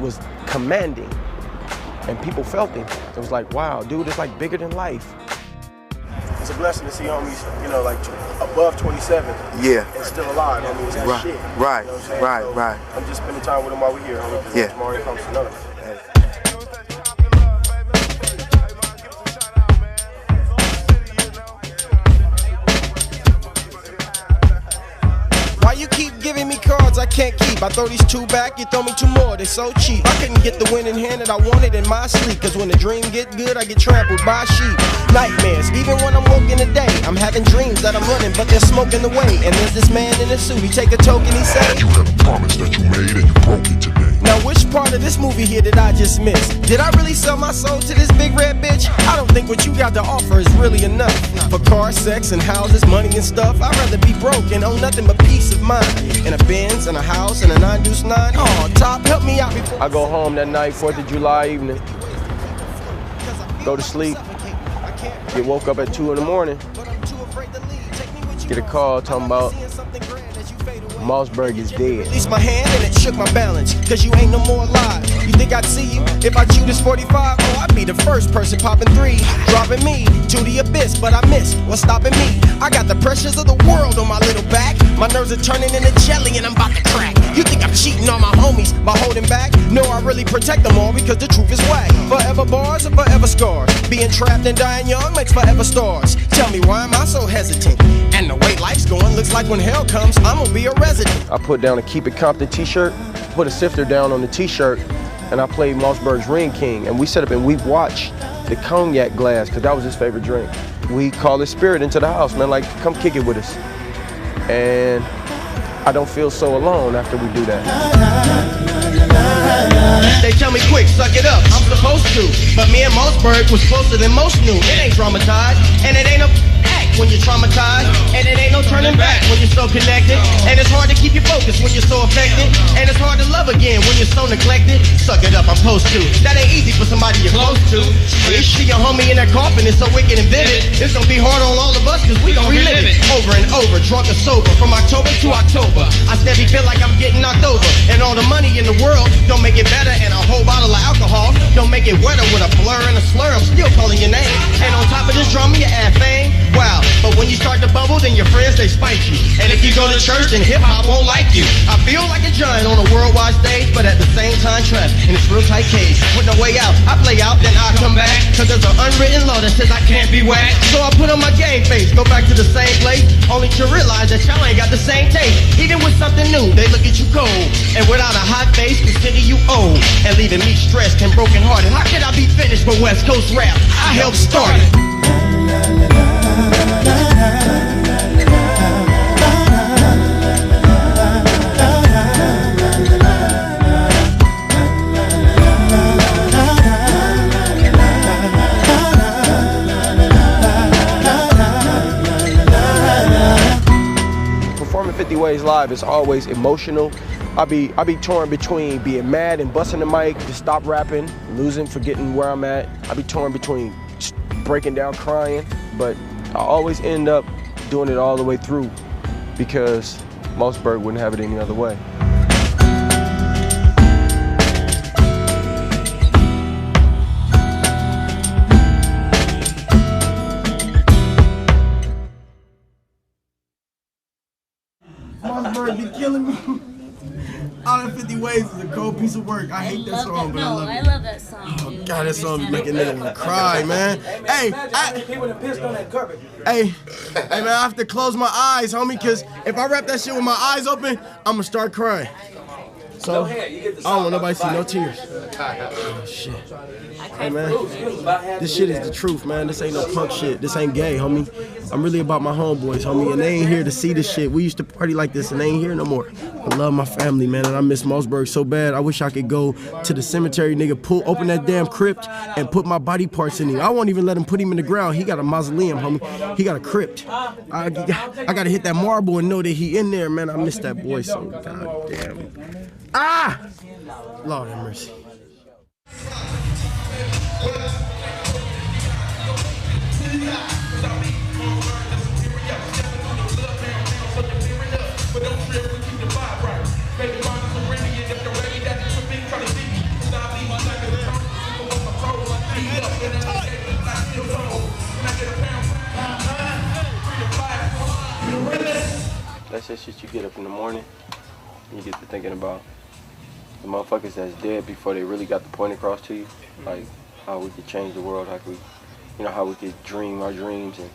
was commanding, and people felt him. It was like, wow, dude, it's like bigger than life. It's a blessing to see homies, you know, like above 27. Yeah. And still alive. I mean, it's that Right, shit. right, You know what I'm saying? right, So right. I'm just spending time with him while we're here, homie. 'Cause Yeah. tomorrow he comes to none of us. Why you keep giving me cards I can't keep? I throw these two back, you throw me two more, they so cheap. I couldn't get the winning hand that I wanted in my sleep, cause when the dream get good, I get trampled by sheep. Nightmares, even when I'm woke in the day, I'm having dreams that I'm running, but they're smoking away. And there's this man in a suit, he take a token, he say, you had a promise that you made and you broke it today. now which part of this movie here did I just miss? Did I really sell my soul to this big red bitch? I don't think what you got to offer is really enough. For cars, sex, and houses, money and stuff, I'd rather be broke and own nothing but peace of mind. In a Benz, and a house, and a 9-9. Oh, Top, help me out before I go home that night, 4th of July evening, go to sleep, get woke up at 2 in the morning, get a call talking about Mossberg is dead. Released my hand and it shook my balance, cause you ain't no more alive. You think I'd see you if I chew this 45? Oh, I'd be the first person popping 3, dropping me to the abyss, but I missed. What's stopping me? I got the pressures of the world on my little back. My nerves are turning into jelly and I'm about to crack. You think I'm cheating on my homies by holding back? No, I really protect them all because the truth is whack. Forever bars or forever scars. Being trapped and dying young makes forever stars. Tell me, why am I so hesitant? And the way life's going looks like when hell comes, I'm gonna be a resident. I put down a Keep It Compton t-shirt, put a sifter down on the t-shirt, and I played Mossberg's Ring King. And we set up and we watched the cognac glass, because that was his favorite drink. We called his spirit into the house, man, like, come kick it with us. And I don't feel so alone after we do that. They tell me quick, suck it up, I'm supposed to. But me and Mossberg was closer than most knew. It ain't dramatized, and it ain't no act when you're traumatized. And it ain't no turning back when you're so connected. And it's hard to keep you focused when you're so affected. And it's hard to love again when you're so neglected. Suck it up, I'm supposed to. That ain't easy for somebody you're close to. You see your homie in that coffin, it's so wicked and vivid. It's gonna be hard on all of us, cause we gon' relive it. Over and over, drunk or sober, from October to October. I steady feel like I'm getting knocked over. And all the money in the world don't make it better, and a whole bottle of alcohol don't make it get wetter with a blur and a slur, I'm still calling your name. And on top of this drama, you add fame. Wow, but when you start to bubble, then your friends, they spite you. And if you go to church, then hip-hop won't like you. I feel like a giant on a worldwide stage, but at the same time trapped in this real tight cage. With no way out, I play out, then I come back. Cause there's an unwritten law that says I can't be whacked. So I put on my game face, go back to the same place, only to realize that y'all ain't got the same taste. Even with something new, they look at you cold. And without a hot face, consider you old. And leaving me stressed and broken hearted. How could I be finished with West Coast rap? I helped start it. Performing 50 Ways live is always emotional. I be torn between being mad and busting the mic, to stop rapping, losing, forgetting where I'm at. I be torn between breaking down, crying, but I always end up doing it all the way through because Mossberg wouldn't have it any other way. Mossberg be killing me. All in 50 Ways is a cold piece of work. I hate that song, but I love it. I love that song. Oh God, that song be making niggas wanna cry, man. Hey, man, I have to close my eyes, homie, cause if I rap that shit with my eyes open, I'ma start crying. So, I don't want nobody to see no tears. Oh, shit. Hey, man, this shit is the truth, man. This ain't no punk shit. This ain't gay, homie. I'm really about my homeboys, homie, and they ain't here to see this shit. We used to party like this, and they ain't here no more. I love my family, man, and I miss Mossberg so bad. I wish I could go to the cemetery, nigga, open that damn crypt and put my body parts in it. I won't even let him put him in the ground. He got a mausoleum, homie. He got a crypt. I gotta hit that marble and know that he in there, man. I miss that boy so goddamn. Ah! Lord have mercy. That's that shit you get up in the morning and you get to thinking about the motherfuckers that's dead before they really got the point across to you. Like how we could change the world, how could we, you know, how we could dream our dreams and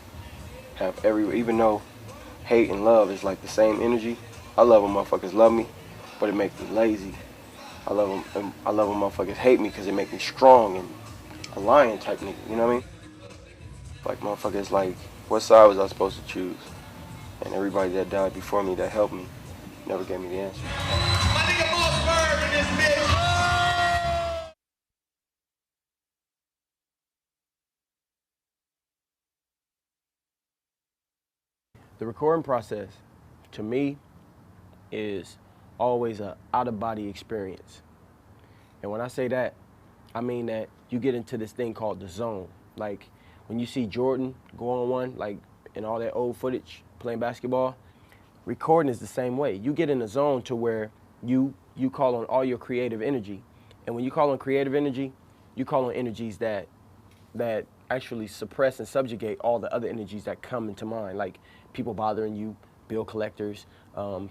have even though hate and love is like the same energy. I love when motherfuckers love me, but it makes me lazy. I love when motherfuckers hate me because it makes me strong and a lion type nigga, you know what I mean? Like motherfuckers like, what side was I supposed to choose? And everybody that died before me that helped me never gave me the answer. My nigga Mossberg in this bitch. The recording process, to me, is always an out-of-body experience. And when I say that, I mean that you get into this thing called the zone. Like when you see Jordan go on one, like in all that old footage playing basketball, recording is the same way. You get in a zone to where you call on all your creative energy. And when you call on creative energy, you call on energies that actually suppress and subjugate all the other energies that come into mind, like people bothering you, bill collectors,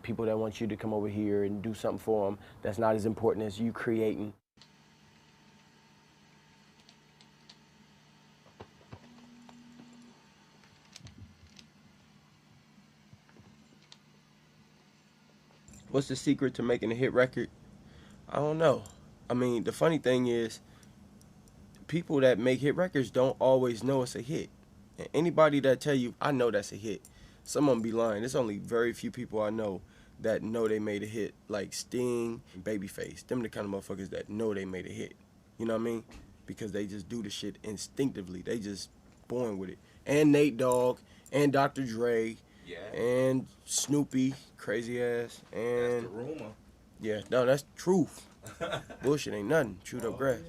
people that want you to come over here and do something for them that's not as important as you creating. What's the secret to making a hit record? I don't know. I mean, the funny thing is, people that make hit records don't always know it's a hit. And anybody that tell you, I know that's a hit, some of them be lying. There's only very few people I know that know they made a hit, like Sting and Babyface. Them the kind of motherfuckers that know they made a hit. You know what I mean? Because they just do the shit instinctively. They just born with it. And Nate Dogg, and Dr. Dre, and Snoopy, crazy ass, and that's the rumor. Yeah, no, that's truth. Bullshit ain't nothing. Chewed up grass.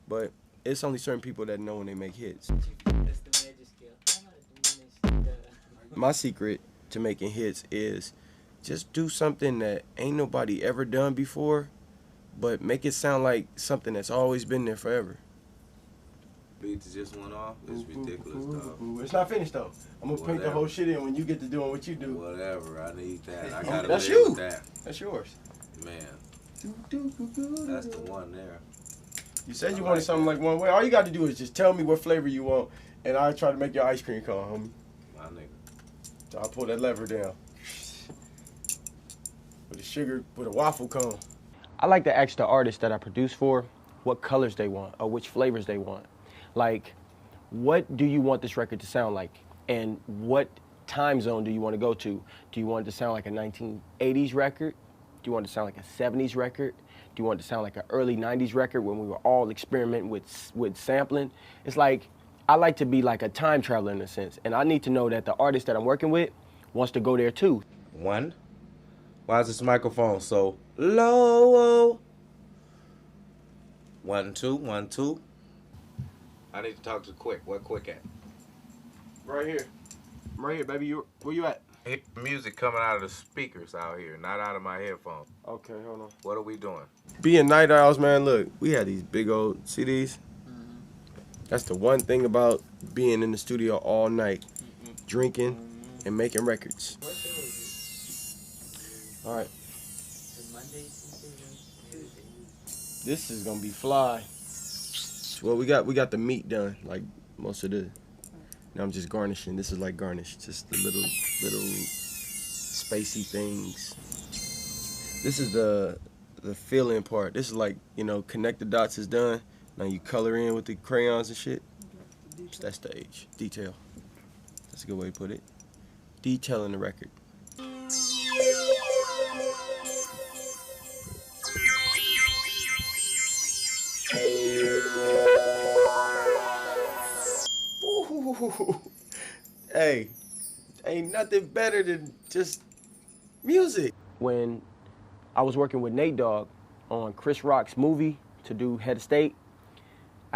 But it's only certain people that know when they make hits. My secret to making hits is just do something that ain't nobody ever done before, but make it sound like something that's always been there forever. Beat just went off. It's ridiculous, though. It's not finished though. I'm gonna paint the whole shit in when you get to doing what you do. Whatever, I need that. I gotta That's live you. with that. That's yours. Man, that's the one there. You said you wanted something like one way. All you got to do is just tell me what flavor you want, and I'll try to make your ice cream come, homie. My nigga. So I'll pull that lever down. With the sugar, with a waffle cone. I like to ask the artists that I produce for what colors they want or which flavors they want. Like, what do you want this record to sound like? And what time zone do you want to go to? Do you want it to sound like a 1980s record? Do you want it to sound like a 70s record? Do you want it to sound like an early 90s record when we were all experimenting with sampling? It's like, I like to be like a time traveler in a sense. And I need to know that the artist that I'm working with wants to go there too. One. Why is this microphone so low? 1, 2, 1, 2. I need to talk to Quik. Where Quik at? Right here. I'm right here, baby. Where you at? Music coming out of the speakers out here, not out of my headphones. Okay, hold on. What are we doing? Being night owls, man, look, we had these big old CDs. That's the one thing about being in the studio all night, drinking and making records. All right. This is gonna be fly. Well, we got the meat done, like most of the. Now I'm just garnishing. This is like garnish, just the little spacey things. This is the fill-in part. This is like, you know, connect the dots is done. Now you color in with the crayons and shit. It's that stage. Detail. That's a good way to put it. Detailing the record. Ooh. Hey, ain't nothing better than just music. When I was working with Nate Dogg on Chris Rock's movie to do Head of State,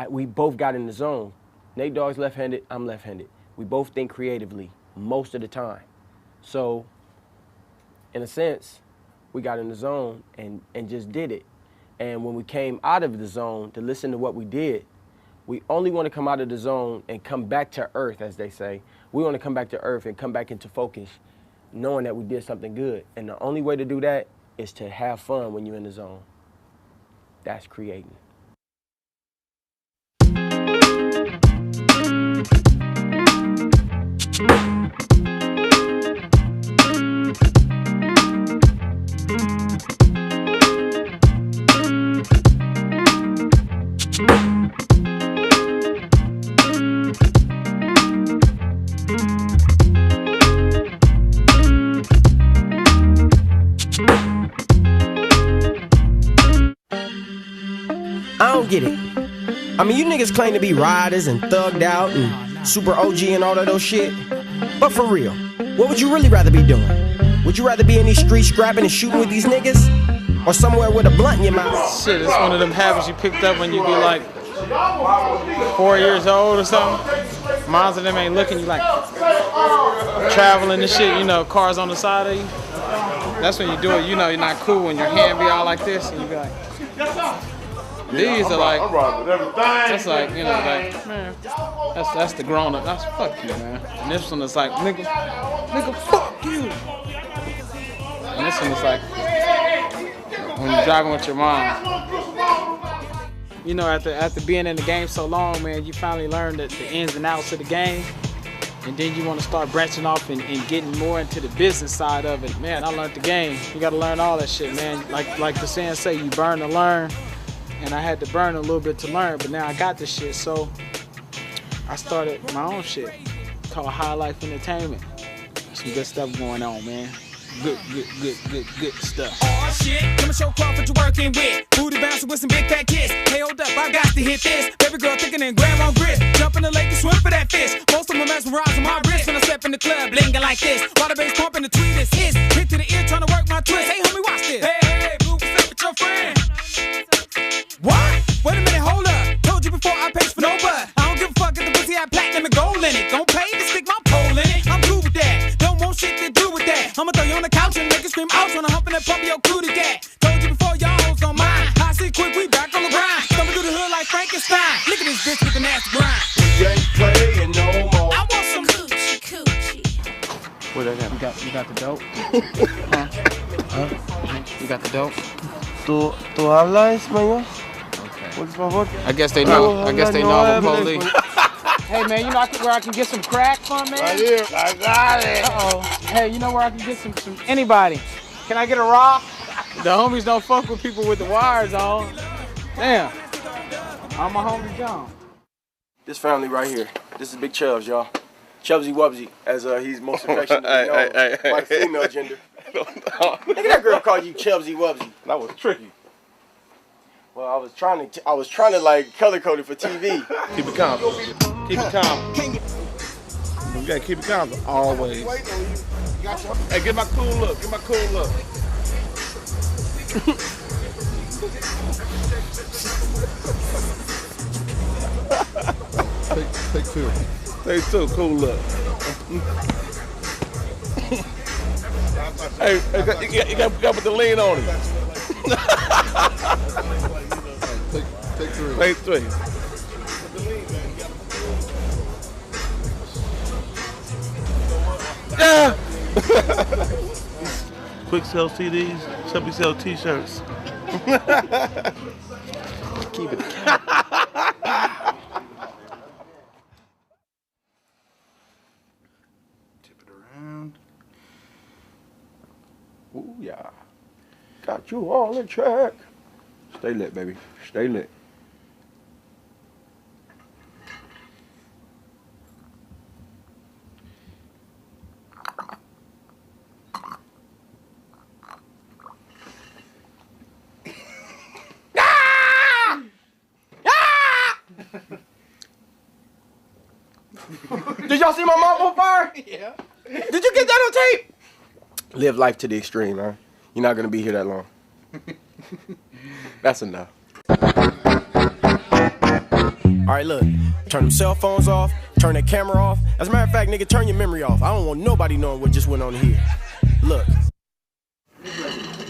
we both got in the zone. Nate Dogg's left-handed, I'm left-handed. We both think creatively most of the time. So, in a sense, we got in the zone and just did it. And when we came out of the zone to listen to what we did, we only want to come out of the zone and come back to earth, as they say. We want to come back to earth and come back into focus, knowing that we did something good. And the only way to do that is to have fun when you're in the zone. That's creating. I don't get it. I mean, you niggas claim to be riders and thugged out and super OG and all of those shit. But for real, what would you really rather be doing? Would you rather be in these streets scrapping and shooting with these niggas? Or somewhere with a blunt in your mouth? Shit, it's one of them habits you picked up when you be like 4 years old or something. Moms of them ain't looking, you like traveling and shit, you know, cars on the side of you. That's when you do it, you know you're not cool when your hand be all like this and you be like, these are like, that's like, you know, like, man, that's the grown up, that's fuck you, man. And this one is like, nigga, fuck you. And this one is like, when you're driving with your mom. You know, after being in the game so long, man, you finally learn the ins and outs of the game. And then you want to start branching off and getting more into the business side of it. Man, I learned the game. You got to learn all that shit, man. Like the saying say, you burn to learn. And I had to burn a little bit to learn, but now I got this shit. So I started my own shit called High Life Entertainment. Some good stuff going on, man. Good stuff. Oh shit, come and show Crawford what you working with. Booty bouncing with some big fat kids. Hey, hold up, I got to hit this. Baby girl thinking and grab on grip. Jump in the lake to swim for that fish. Most of them mesmerizing my wrist when I step in the club, blinging like this. Water bass pumping, the tweet is his. Hit to the ear, trying to work my twist. Hey, homie, watch this. Hey, boo, what's up with your friend? What? Wait a minute, hold up. Told you before I paid for no butt. I don't give a fuck if the pussy had platinum and gold in it. Don't pay to stick my pole in it. I'm cool with that. Don't want shit to do with that. I'ma throw you on the couch and make you scream out when I'm humping that puppy your cootie cat. Told you before y'all hoes don't mind. I see Quik, we back on the grind. Coming through the hood like Frankenstein. Look at this bitch with the nasty grind. got the dope? Huh? You got the dope? ¿Tú hablas español? Por favor. I guess they know. I guess they know the police. Hey man, you know where I can get some crack from, man? Right here. I got it. Uh-oh. Hey, you know where I can get some anybody? Can I get a rock? The homies don't fuck with people with the wires on. Damn. All my homies gone. This family right here. This is Big Chubbs, y'all. Chubbsy Wubsy, as he's most affectionately known by the female gender. Look at that girl call you Chubbsy Wubsy. That was tricky. Well, I was trying to like color code it for TV. Keep it calm. Keep it calm. You gotta keep it calm always. Hey, get my cool look. Get my cool look. Take two. Take two. Cool look. Hey, you got to put the lean on it. Take three. Take three. Yeah. Quik sells CDs. Chubby sells T-shirts. Keep it. Tip it around. Ooh yeah. Got you on the track. Stay lit, baby. Stay lit. Did y'all see my mouth on fire? Yeah. Did you get that on tape? Live life to the extreme, man. You're not gonna be here that long. That's enough. Alright, look. Turn them cell phones off, turn that camera off. As a matter of fact, nigga, turn your memory off. I don't want nobody knowing what just went on here. Look.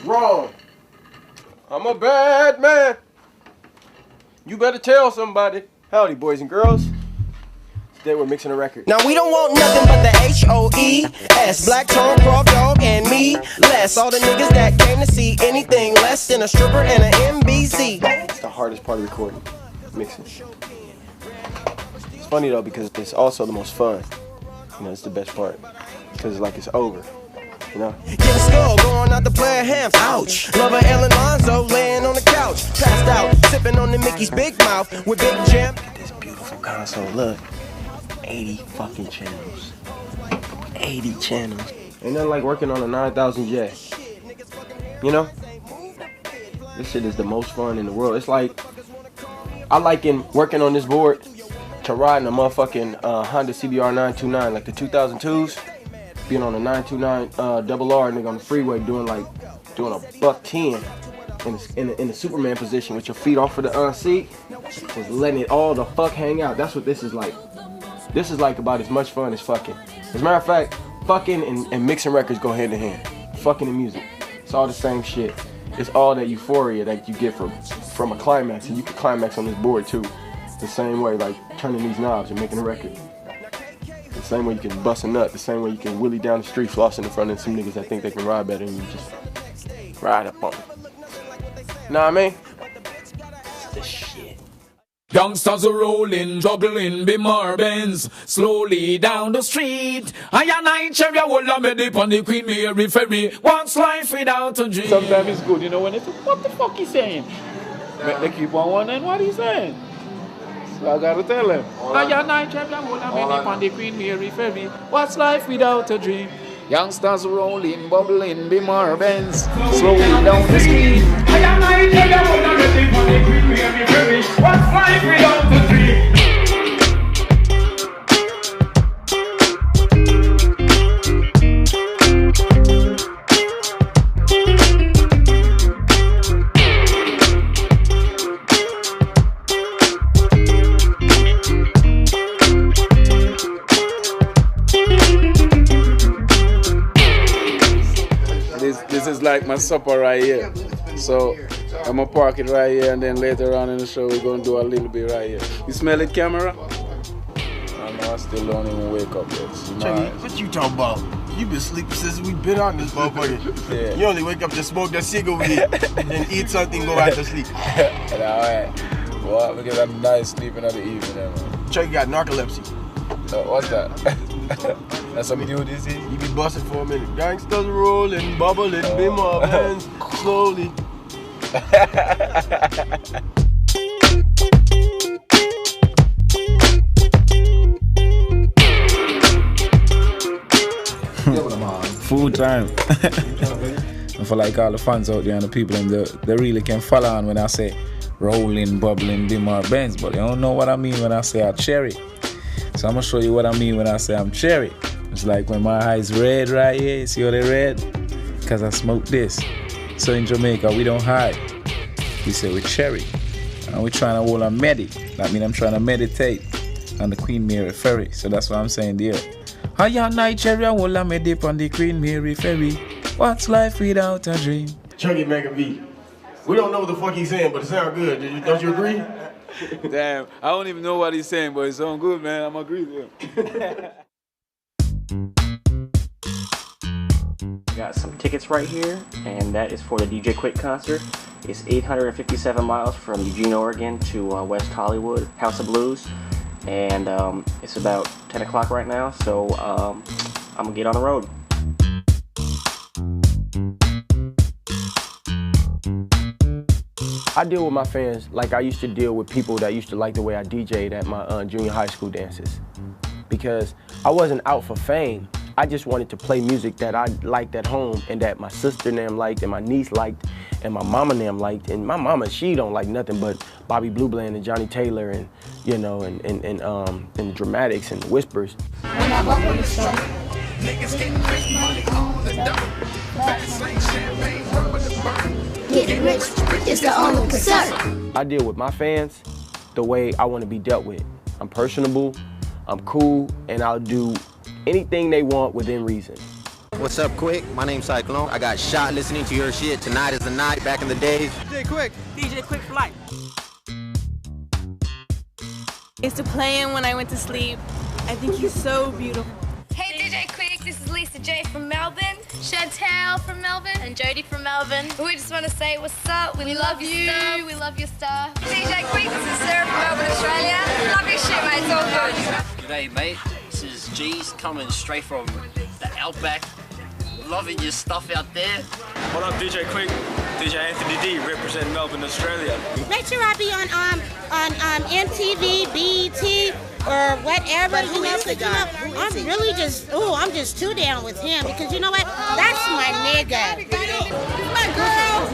Wrong. I'm a bad man. You better tell somebody. Howdy, boys and girls. Today we're mixing a record. Now we don't want nothing but the H-O-E-S. Black Tone, Croft Dog, and me less. All the niggas that came to see anything less than a stripper and an MBC. It's the hardest part of recording, mixing. It's funny though because it's also the most fun. You know, it's the best part because like it's over. You know? Getting skull, going out to play a ham. Ouch. Lover Ellen Lonzo laying on the couch, passed out, sipping on the Mickey's Big Mouth with Big Jim. This beautiful console, look. 80 fucking channels. 80 channels. Ain't nothing like working on a 9000J. You know? This shit is the most fun in the world. It's like, I liken working on this board to riding a motherfucking Honda CBR 929, like the 2002s. Being on a 929 double R nigga on the freeway doing a $110 in the Superman position with your feet off of the seat. Just letting it all the fuck hang out. That's what this is like. This is like about as much fun as fucking. As a matter of fact, fucking and mixing records go hand in hand. Fucking and music. It's all the same shit. It's all that euphoria that you get from a climax, and you can climax on this board too. The same way, like turning these knobs and making a record. The same way you can bust a nut, the same way you can wheelie down the street flossing in front of some niggas that think they can ride better and you just ride up on them. Know what I mean? It's the shit. Youngsters are rolling, juggling, be more Benz. Slowly down the street. I and I cherry will have me dip on the Queen Mary ferry. What's life without a dream? Sometimes it's good, you know, when they say, what the fuck he saying? They keep on wondering what he's saying. So I gotta tell him. I and I cherry will have me dip on the Queen Mary ferry. What's life without a dream? Youngsters rolling, bubbling, be more Benz. Slowly down the street. I and I cherry will have me dip on the Queen Mary ferry. What's life without a dream? This is like my supper right here. So I'm gonna park it right here, and then later on in the show we're gonna do a little bit right here. You smell it, camera? I know I still don't even wake up yet. What you talking about? You been sleeping since we been on this motherfucker. Yeah. You only wake up to smoke that cigarette, then eat something, go out to sleep. Alright. Well, because I'm not sleeping at the evening, man. Chuck got narcolepsy. What's that? That's what we do this is? You be busting for a minute. Gangsters rolling, bubbling, be mobbing slowly. Food time. And for like all the fans out there and the people, and they really can follow on when I say rolling, bubbling, dim or Benz, but they don't know what I mean when I say I cherry. So I'm gonna show you what I mean when I say I'm cherry. It's like when my eyes red right here, you see how they red? Because I smoke this. So in Jamaica, we don't hide. We say we're cherry. And we're trying to hold a medi. That means I'm trying to meditate on the Queen Mary Ferry. So that's what I'm saying there. Hi, Nigeria, hold a medi on the Queen Mary Ferry. What's life without a dream? Chunky make a beat. We don't know what the fuck he's saying, but it sounds good. Don't you agree? Damn, I don't even know what he's saying, but it sounds good, man. I'm agree with him. Got some tickets right here, and that is for the DJ Quik concert. It's 857 miles from Eugene, Oregon to West Hollywood, House of Blues. And it's about 10 o'clock right now, so I'm gonna get on the road. I deal with my fans like I used to deal with people that used to like the way I DJ'd at my junior high school dances. Because I wasn't out for fame. I just wanted to play music that I liked at home and that my sister and them liked and my niece liked and my mama and them liked. And my mama, she don't like nothing but Bobby Blue Bland and Johnny Taylor and, you know, and the Dramatics and the Whispers. Getting rich is the only concern. I deal with my fans the way I want to be dealt with. I'm personable, I'm cool, and I'll do anything they want within reason. What's up, Quik? My name's Cyclone. I got shot listening to your shit. Tonight is the night, back in the days. DJ Quik. DJ Quik for life. I used to play him when I went to sleep. I think he's so beautiful. Hey DJ Quik, this is Lisa J from Melbourne, Chappell from Melbourne, and Jody from Melbourne. We just want to say what's up. We love you. We love your stuff. DJ Quik, this is Sarah from Melbourne, Australia. Love your shit, mate. It's all good. G'day, mate. This is G's coming straight from the Outback. Loving your stuff out there. What up, DJ Quik? DJ Anthony D, representing Melbourne, Australia. Make sure I be on MTV, BET, or whatever. But who is the guy? I'm really just, I'm just too down with him because you know what? That's my nigga. My girl,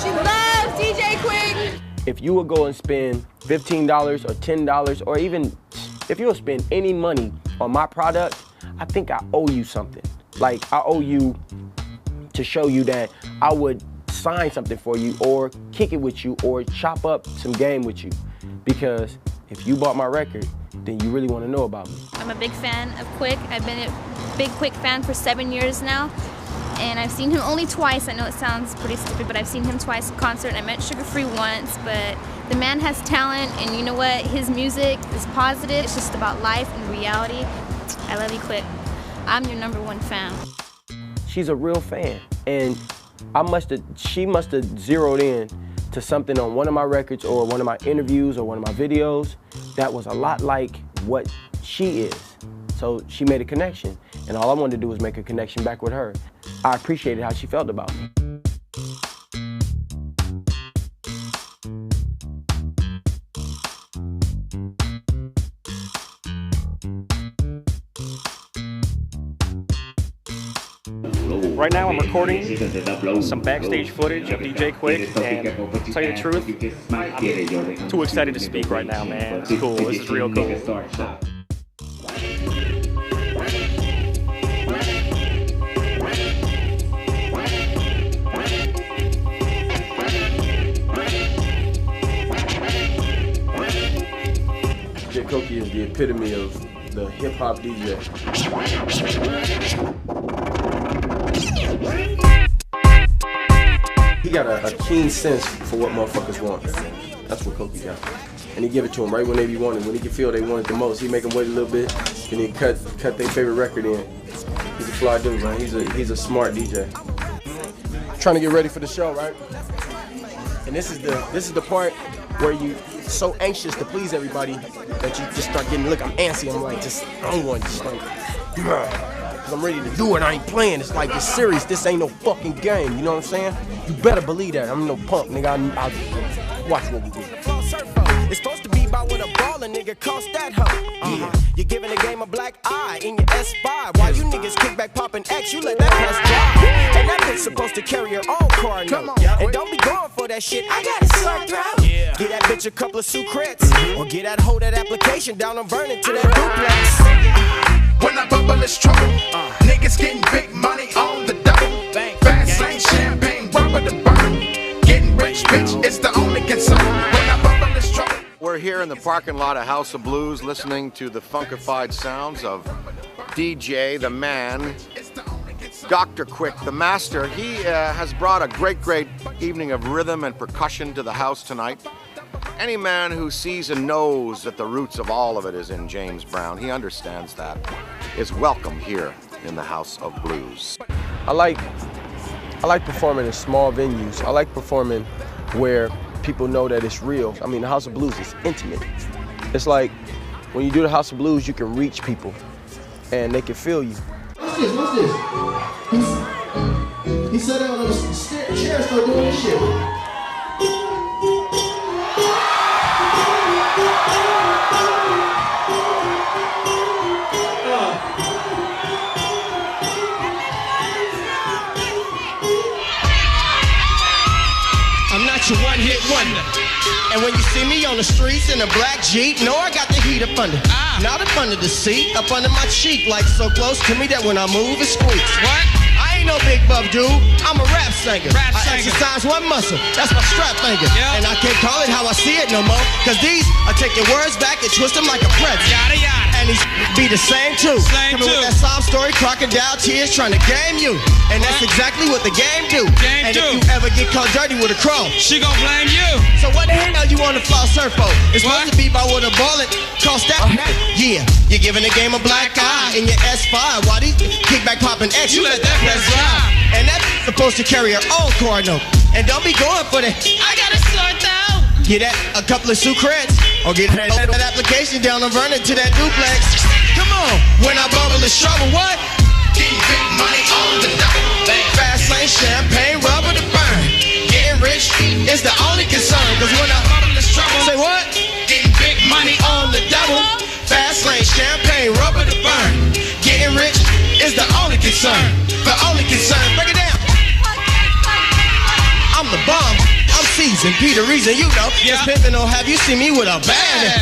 she loves DJ Quik. If you would go and spend $15 or $10 or even if you'll spend any money on my product, I think I owe you something. Like I owe you to show you that I would sign something for you or kick it with you or chop up some game with you. Because if you bought my record, then you really want to know about me. I'm a big fan of Quik. I've been a big Quik fan for 7 years now. And I've seen him only twice. I know it sounds pretty stupid, but I've seen him twice in concert. I met Sugar Free once, but the man has talent, and you know what? His music is positive. It's just about life and reality. I love you, Quik. I'm your #1 fan. She's a real fan, and she must have zeroed in to something on one of my records or one of my interviews or one of my videos that was a lot like what she is. So she made a connection, and all I wanted to do was make a connection back with her. I appreciated how she felt about me. Right now I'm recording some backstage footage of DJ Quik, and to tell you the truth, I'm too excited to speak right now, man. It's cool, this is real cool. DJ Quik is the epitome of the hip-hop DJ. He got a keen sense for what motherfuckers want. That's what Quik got. And he give it to them right when they be wanting. When he can feel they want it the most, he make them wait a little bit, then he cut their favorite record in. He's a fly dude, man. He's a smart DJ. Trying to get ready for the show, right? And this is the part where you so anxious to please everybody that you just start getting, look, I'm antsy. I'm like, I'm going just like, cause I'm ready to do it. I ain't playing. It's like, it's serious. This ain't no fucking game. You know what I'm saying? You better believe that. I'm no punk, nigga. I'll watch what we do. It's supposed to be about what a baller nigga cost that hoe. You're giving the game a black eye in your S5. While you niggas kick back popping X, you let that pass drive. And that bitch supposed to carry her own car note. And don't be going for that shit. I got a sore throat. Get that bitch a couple of sucrets. Or get that hoe that application down and burn it to that duplex. When I bubble, it's trouble. Niggas getting big money on the double. Fast lane, champagne, rubber to burn. Getting rich, bitch, it's the only concern. When I bubble, it's trouble. We're here in the parking lot of House of Blues listening to the funkified sounds of DJ, the man, Dr. Quik, the master. He has brought a great evening of rhythm and percussion to the house tonight. Any man who sees and knows that the roots of all of it is in James Brown, he understands that, is welcome here in the House of Blues. I like performing in small venues. I like performing where people know that it's real. I mean, the House of Blues is intimate. It's like when you do the House of Blues, you can reach people and they can feel you. What's this? He sat down on the chair and started doing this shit. I'm not your one-hit wonder. And when you see me on the streets in a black Jeep, know I got the heat up under. Not up under the seat, up under my cheek, like so close to me that when I move, it squeaks. What? I ain't no big buff dude, I'm a rap singer. I exercise one muscle, that's my strap finger. And I can't call it how I see it no more, cause these are taking words back and twist them like a pretzel. Yada yada. And these be the same too. Coming with that sob story, crocodile tears, trying to game you. And that's exactly what the game do. And if you ever get caught dirty with a crow, she gon' blame you. So what the hell you wanna floss her for? It's supposed to be about what a bullet cost that. Yeah, you're giving the game a black eye in your S5. Why these kickback popping X? You let that press drive. And that's supposed to carry her own car note. And don't be going for that. I got a sore throat. Get that a couple of sucrets. Or get that application down and run it to that duplex. Come on, when I bubble it's trouble, what? Getting big money on the double. Fast lane, champagne, rubber to burn. Getting rich is the only concern. Cause when I bubble it's trouble, say what? Getting big money on the double. Fast lane, champagne, rubber to burn. Getting rich is the only concern. The only concern. Break it down. I'm the bomb. I'm seasoned, Peter Reason, you know. Just pimpin' or have you seen me with a band?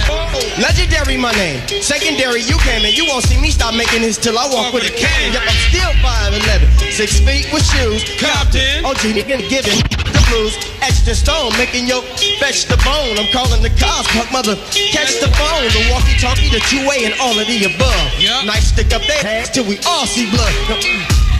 Legendary, my name. Secondary, you came in. You won't see me stop making this till I walk with a cane. Yep, I'm still 5'11", 6 feet with shoes. Compton. OG, nigga, giving the blues. Etched in stone, making yo fetch the bone. I'm calling the cops, punk mother, catch the phone. The walkie-talkie, the two-way, and all of the above. Nice stick up their hands till we all see blood.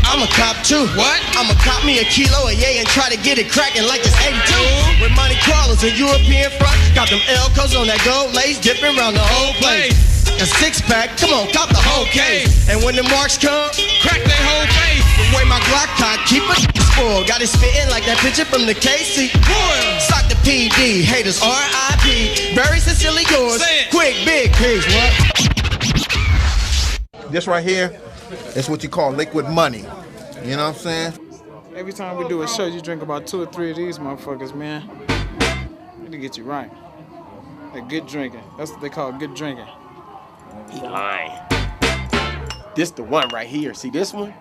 I'm a cop too. What? I'ma cop me a kilo of yay and try to get it cracking like it's 82. With money crawlers and European front. Got them L-coats on that gold lace, dipping around the whole place. A six-pack, come on, cop the whole case. And when the marks come, crack their whole face. The way my Glock cock, keep it spoiled. Got it spitting like that picture from the KC. Sock the PD, haters R.I.P. Very sincerely yours. Quick, big pigs, what? This right here is what you call liquid money. You know what I'm saying? Every time we do a show, you drink about 2 or 3 of these motherfuckers, man. Need to get you right. Like good drinking. That's what they call good drinking. He lying. This the one right here. See this one?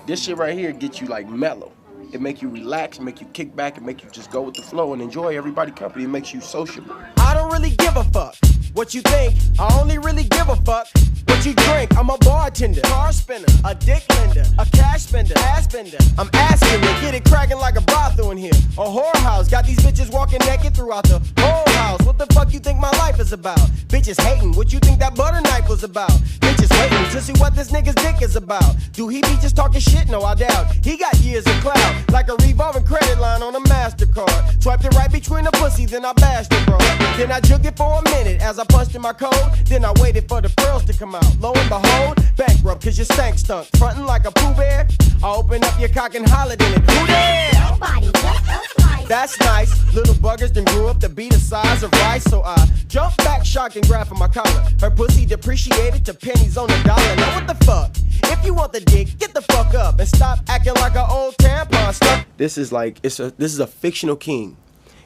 This shit right here get you like mellow. It make you relax, make you kick back, and make you just go with the flow and enjoy everybody's company. It makes you sociable. I don't really give a fuck what you think. I only really give a fuck what you drink. I'm a bartender, car spinner, a dick lender, a cash spender, ass spender. I'm asking to get it cracking like a brothel in here. A whorehouse, got these bitches walking naked throughout the whole house. What the fuck you think my life is about? Bitches hating, what you think that butter knife was about? Bitches waiting to see what this nigga's dick is about. Do he be just talking shit? No, I doubt. He got years of clout, like a revolving credit line on a MasterCard. Swiped it right between the pussy, then I bashed it, bro. Then I jugged it for a minute as I punched in my code. Then I waited for the pearls to come out. out. Lo and behold, bankrupt cause you stank stunk. Frontin' like a Pooh Bear, I open up your cock and hollered in it. Who there? Nobody, just us. That's nice. Little buggers done grew up to be the size of rice. So I jumped back, shocked and grabbed for my collar. Her pussy depreciated to pennies on the dollar. Now what the fuck? If you want the dick, get the fuck up and stop acting like an old tampon stuck. This is like this is a fictional king,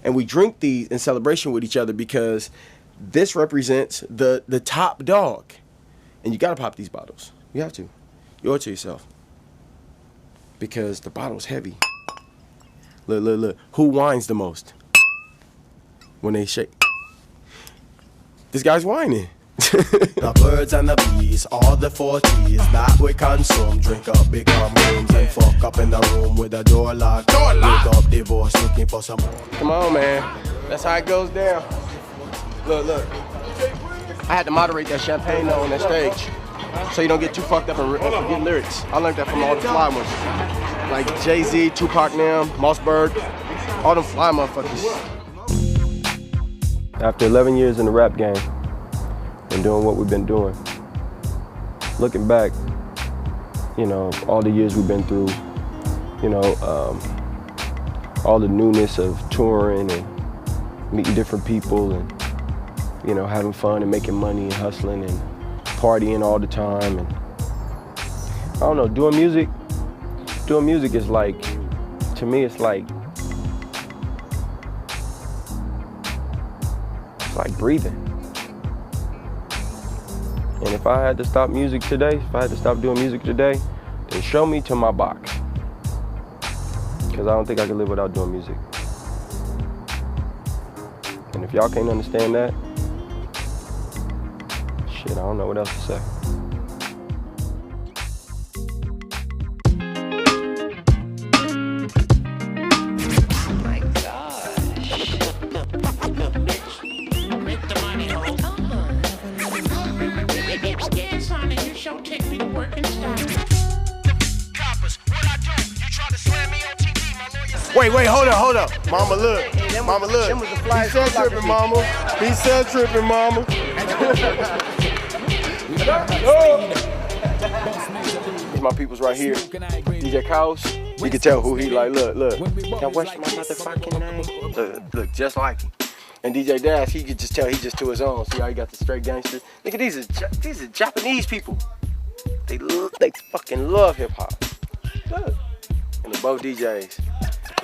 and we drink these in celebration with each other because this represents the top dog, and you gotta pop these bottles. You have to. You owe it to yourself because the bottle's heavy. Look, look, look. Who whines the most when they shake? This guy's whining. The birds and the bees, all the 40s that we consume. Drink up, become rooms, and fuck up in the room with a door locked. Wake up, divorce, looking for some more. Come on, man. That's how it goes down. Look, look. I had to moderate that champagne though on that stage, so you don't get too fucked up and forget lyrics. I learned that from all the fly ones, like Jay-Z, Tupac now, Mossberg, all them fly motherfuckers. After 11 years in the rap game and doing what we've been doing, looking back, you know, all the years we've been through, you know, all the newness of touring and meeting different people and, you know, having fun and making money and hustling and partying all the time. And I don't know, doing music is like, to me, it's like breathing. And if I had to stop music today, if I had to stop doing music today, then show me to my box. Because I don't think I could live without doing music. And if y'all can't understand that, shit, I don't know what else to say. Wait, hold up. Mama, look. Mama, look. He said tripping, mama. He said tripping, mama. These my peoples right here. DJ Kaos. You can tell who he like. Look. Now what's my motherfucking name? Look, just like him. And DJ Dash, he could just tell he just to his own. See how he got the straight gangster? Look at these are Japanese people. They fucking love hip hop. Look. And they're both DJs.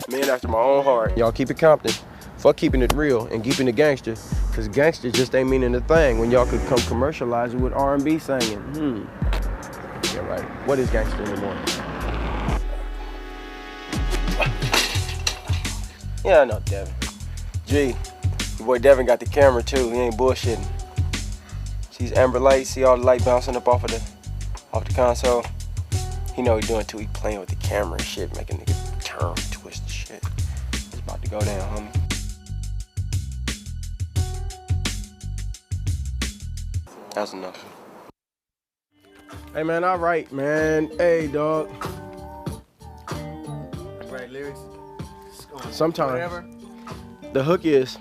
Man after my own heart. Y'all keep it Compton. Fuck keeping it real and keeping it gangster. Cause gangster just ain't meaning a thing when y'all could come commercialize it with R&B singing. Yeah, right. What is gangster anymore? Yeah, I know Devin. G, your boy Devin got the camera too. He ain't bullshitting. See these amber lights? See all the light bouncing up off the console? He know what he doing too. He playing with the camera and shit, making niggas turn, twist the shit. It's about to go down, homie. That's enough. Hey man, all right, man. Hey, dog. Right lyrics. Sometimes. Whatever. The hook is,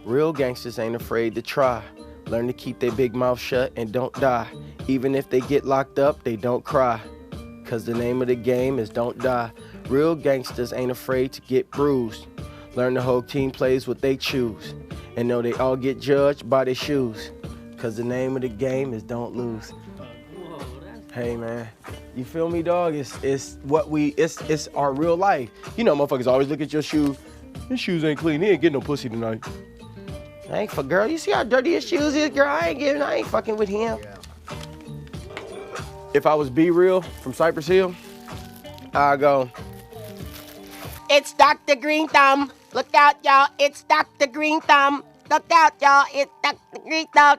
real gangsters ain't afraid to try. Learn to keep their big mouth shut and don't die. Even if they get locked up, they don't cry. Cause the name of the game is don't die. Real gangsters ain't afraid to get bruised. Learn the whole team plays what they choose. And know they all get judged by their shoes. Cause the name of the game is don't lose. Hey man, you feel me, dog? It's our real life. You know, motherfuckers always look at your shoe. His shoes ain't clean. He ain't getting no pussy tonight. I ain't for girl. You see how dirty his shoes is, girl? I ain't fucking with him. Yeah. If I was Be Real from Cypress Hill, I'd go, it's Dr. Green Thumb. Look out, y'all. It's Dr. Green Thumb. Look out, y'all. It's Dr. Green Thumb.